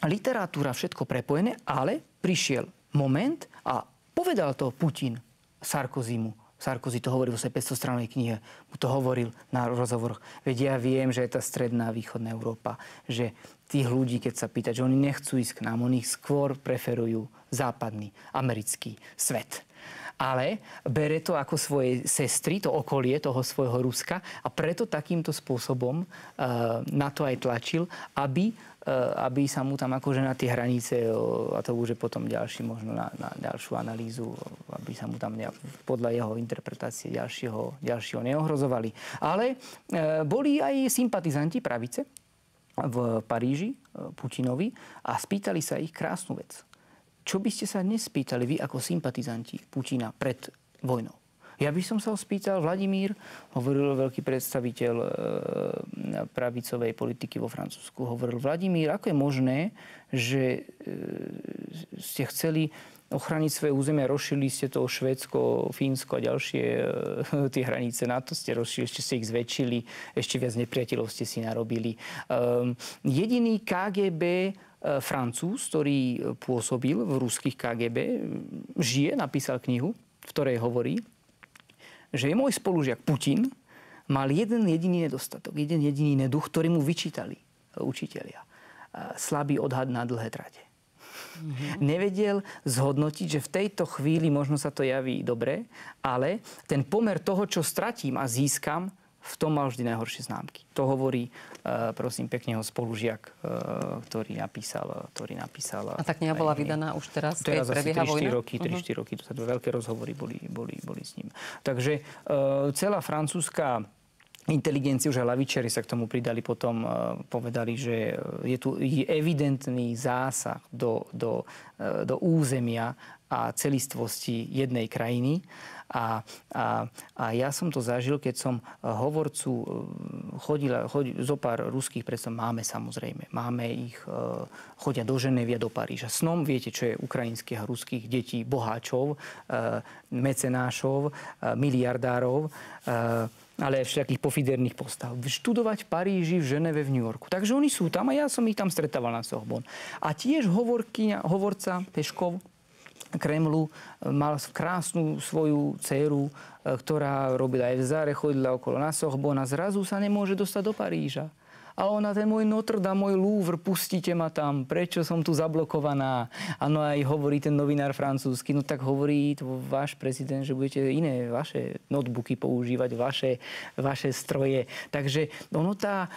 Literatúra, všetko prepojené, ale prišiel moment a povedal to Putin Sarkozymu. Sarkozy to hovorí vo svojej 500-stranovej knihe. Mu to hovoril na rozhovoroch. Veď ja viem, že je tá stredná východná Európa, že tých ľudí, keď sa pýta, že oni nechcú ísť k nám, oni skôr preferujú západný, americký svet. Ale bere to ako svoje sestry, to okolie toho svojho Ruska a preto takýmto spôsobom na to aj tlačil, aby sa mu tam akože na tie hranice, a to už je potom ďalší možno na ďalšiu analýzu, aby sa mu tam podľa jeho interpretácie ďalšieho neohrozovali. Ale boli aj sympatizanti pravice v Paríži Putinovi a spýtali sa ich krásnu vec. Čo by ste sa dnes spýtali vy ako sympatizanti Putina pred vojnou? Ja by som sa ho spýtal, Vladimír, hovoril veľký predstaviteľ pravicovej politiky vo Francúzsku, hovoril, Vladimír, ako je možné, že ste chceli ochrániť svoje územie, rozšírili ste to Švédsko, Fínsko a ďalšie tie hranice NATO ste rozšírili, ešte ste ich zväčšili, ešte viac nepriateľov ste si narobili. Jediný KGB Francúz, ktorý pôsobil v ruských KGB, žije, napísal knihu, v ktorej hovorí, že je môj spolužiak Putin mal jeden jediný nedostatok, jeden jediný neduch, ktorý mu vyčítali učitelia. Slabý odhad na dlhé trate. Nevedel zhodnotiť, že v tejto chvíli možno sa to javí dobre, ale ten pomer toho, čo stratím a získam, v tom mal vždy najhoršie známky. To hovorí, prosím, pekne ho spolužiak, ktorý napísal. A tá kniha bola vydaná už teraz, keď prebieha vojna? 3-4 roky, to sa veľké rozhovory boli s ním. Takže celá francúzska inteligencia, už aj lavičiari sa k tomu pridali potom, povedali, že je tu evidentný zásah do územia a celistvosti jednej krajiny. A ja som to zažil, keď som hovorcu chodil zo pár ruských predstav. Máme samozrejme. Máme ich, chodia do Ženevy a do Paríža. Snom, viete, čo je ukrajinských a ruských detí, boháčov, mecenášov, miliardárov, ale aj všetkých pofiderných postav. Študovať v Paríži, v Ženeve, v New Yorku. Takže oni sú tam a ja som ich tam stretával na Sorbonne. A tiež hovorca Peškov Kremlu mal krásnu svoju dcéru, ktorá robila aj v Záre, chodila okolo na Sorbonne a zrazu sa nemôže dostať do Paríža. A ona, ten môj Notre Dame, môj Louvre, pustite ma tam, prečo som tu zablokovaná? Áno, aj hovorí ten novinár francúzsky, no tak hovorí váš prezident, že budete iné vaše notebooky používať, vaše stroje. Takže ono tá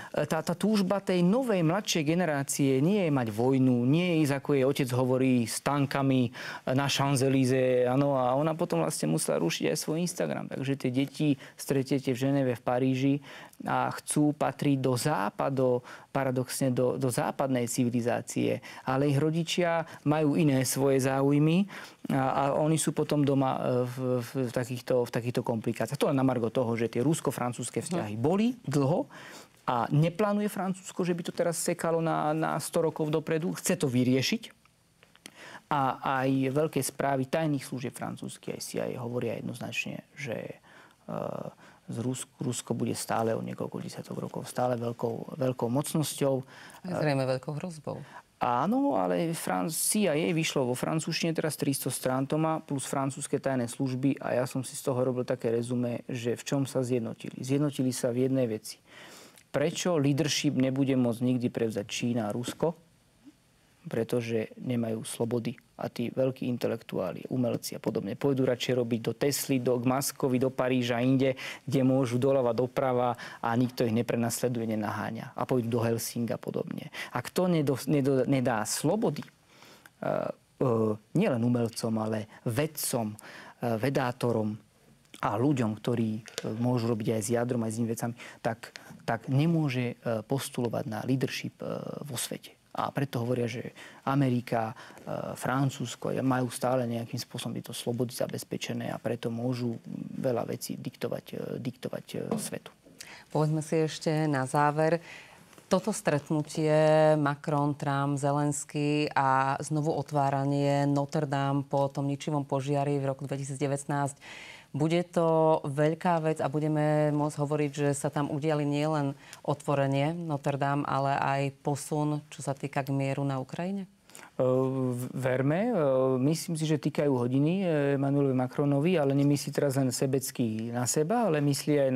túžba tej novej, mladšej generácie nie je mať vojnu, nie je ísť, ako jej otec hovorí, s tankami na Champs-Élysées, áno, a ona potom vlastne musela rušiť aj svoj Instagram. Takže tie deti stretiete v Ženeve, v Paríži a chcú patriť do západu, paradoxne do západnej civilizácie. Ale ich rodičia majú iné svoje záujmy a oni sú potom doma v takýchto komplikáciách. To len na margo toho, že tie rusko-francúzske vzťahy boli dlho a neplánuje Francúzsko, že by to teraz sekalo na 100 rokov dopredu. Chce to vyriešiť. A aj veľké správy tajných služieb francúzskych aj CIA hovoria jednoznačne, že Rusko bude stále o niekoľko desiatok rokov stále veľkou mocnosťou. Zrejme veľkou hrozbou. Áno, ale CIA vyšlo vo francúzštine teraz 300 strán to má, plus francúzske tajné služby a ja som si z toho robil také rezumé, že v čom sa zjednotili. Zjednotili sa v jednej veci. Prečo leadership nebude môcť nikdy prevzať Čína a Rusko? Pretože nemajú slobody a tí veľkí intelektuáli, umelci a podobne pôjdu radšej robiť do Tesly, k Maskovi, do Paríža, inde, kde môžu doľava, doprava a nikto ich neprenasleduje, nenaháňa. A pôjdu do Helsinga a podobne. A kto nedá slobody nielen umelcom, ale vedcom, vedátorom a ľuďom, ktorí môžu robiť aj s jadrom, aj s inými vecami, tak nemôže postulovať na leadership vo svete. A preto hovoria, že Amerika, Francúzsko majú stále nejakým spôsobom tieto slobody zabezpečené a preto môžu veľa vecí diktovať svetu. Povedzme si ešte na záver, toto stretnutie Macron, Trump, Zelenský a znovu otváranie Notre Dame po tom ničivom požiari v roku 2019. Bude to veľká vec a budeme môcť hovoriť, že sa tam udiali nielen otvorenie Notre Dame, ale aj posun, čo sa týka k mieru na Ukrajine? Verme. Myslím si, že týkajú hodiny Emmanuelovi Macronovi, ale nemyslí teraz len sebecky na seba, ale myslí aj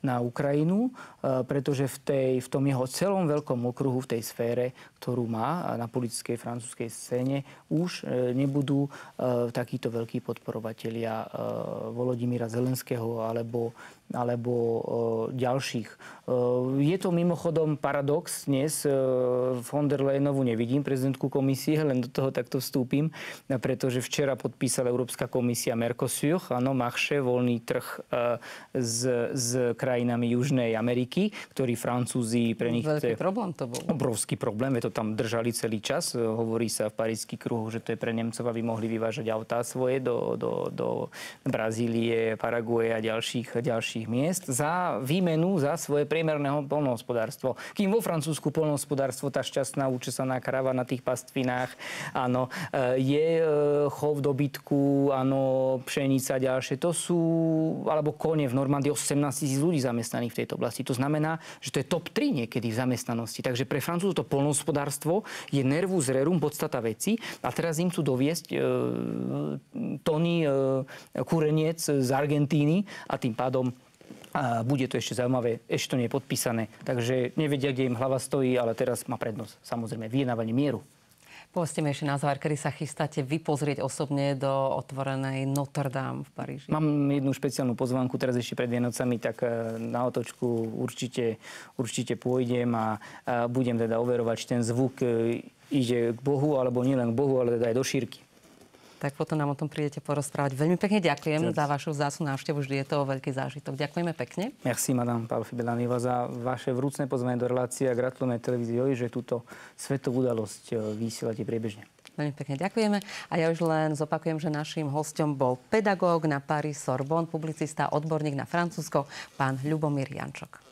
na Ukrajinu, pretože v tom jeho celom veľkom okruhu, v tej sfére, ktorú má na politickej francúzskej scéne, už nebudú takíto veľkí podporovatelia Volodymyra Zelenského alebo ďalších. Je to mimochodom paradox. Dnes von der Leyenovú nevidím, prezidentku komisie, len do toho takto vstúpim, pretože včera podpísala Európska komisia Mercosur, áno, marché, voľný trh s krajinami Južnej Ameriky, ktorý Francúzi pre nich... Veľký problém to bol. Obrovský problém, je to tam držali celý čas. Hovorí sa v parížských kruhoch, že to je pre Nemcov, aby mohli vyvážať autá svoje do Brazílie, Paraguaje a ďalších miest za výmenu za svoje priemerné poľnohospodárstvo. Kým vo Francúzsku poľnohospodárstvo, tá šťastná učesaná krava na tých pastvinách, áno, je chov dobytku, áno, pšenica, ďalšie. To sú, alebo kone v Normandii, 18 000 ľudí zamestnaných v tejto oblasti. To znamená, že to je top 3 niekedy v zamestnanosti. Takže pre Francúzov to poľnohospodárstvo je nervus rerum, podstata veci. A teraz im chcú doviesť tony kureniec z Argentíny a tým pádom bude to ešte zaujímavé, ešte to nie je podpísané. Takže nevedia, kde im hlava stojí, ale teraz má prednosť samozrejme vyjednávanie mieru. Povedzte mi ešte na záver, kedy sa chystáte vy pozrieť osobne do otvorenej Notre Dame v Paríži? Mám jednu špeciálnu pozvánku teraz ešte pred Vianocami, tak na otočku určite pôjdem a budem teda overovať, či ten zvuk ide k Bohu, alebo nielen k Bohu, ale teda aj do šírky. Tak potom nám o tom prídete porozprávať. Veľmi pekne ďakujem za vašu vzácnu návštevu. Vždy je to veľký zážitok. Ďakujeme pekne. Merci, madame Paul Fibelanova, za vaše vrúcne pozvanie do relácie a gratulujeme televízii OI, že túto svetovú udalosť vysielate priebežne. Veľmi pekne ďakujeme. A ja už len zopakujem, že naším hosťom bol pedagóg na Paris Sorbonne, publicista, odborník na Francúzsko, pán Ľubomír Jančok.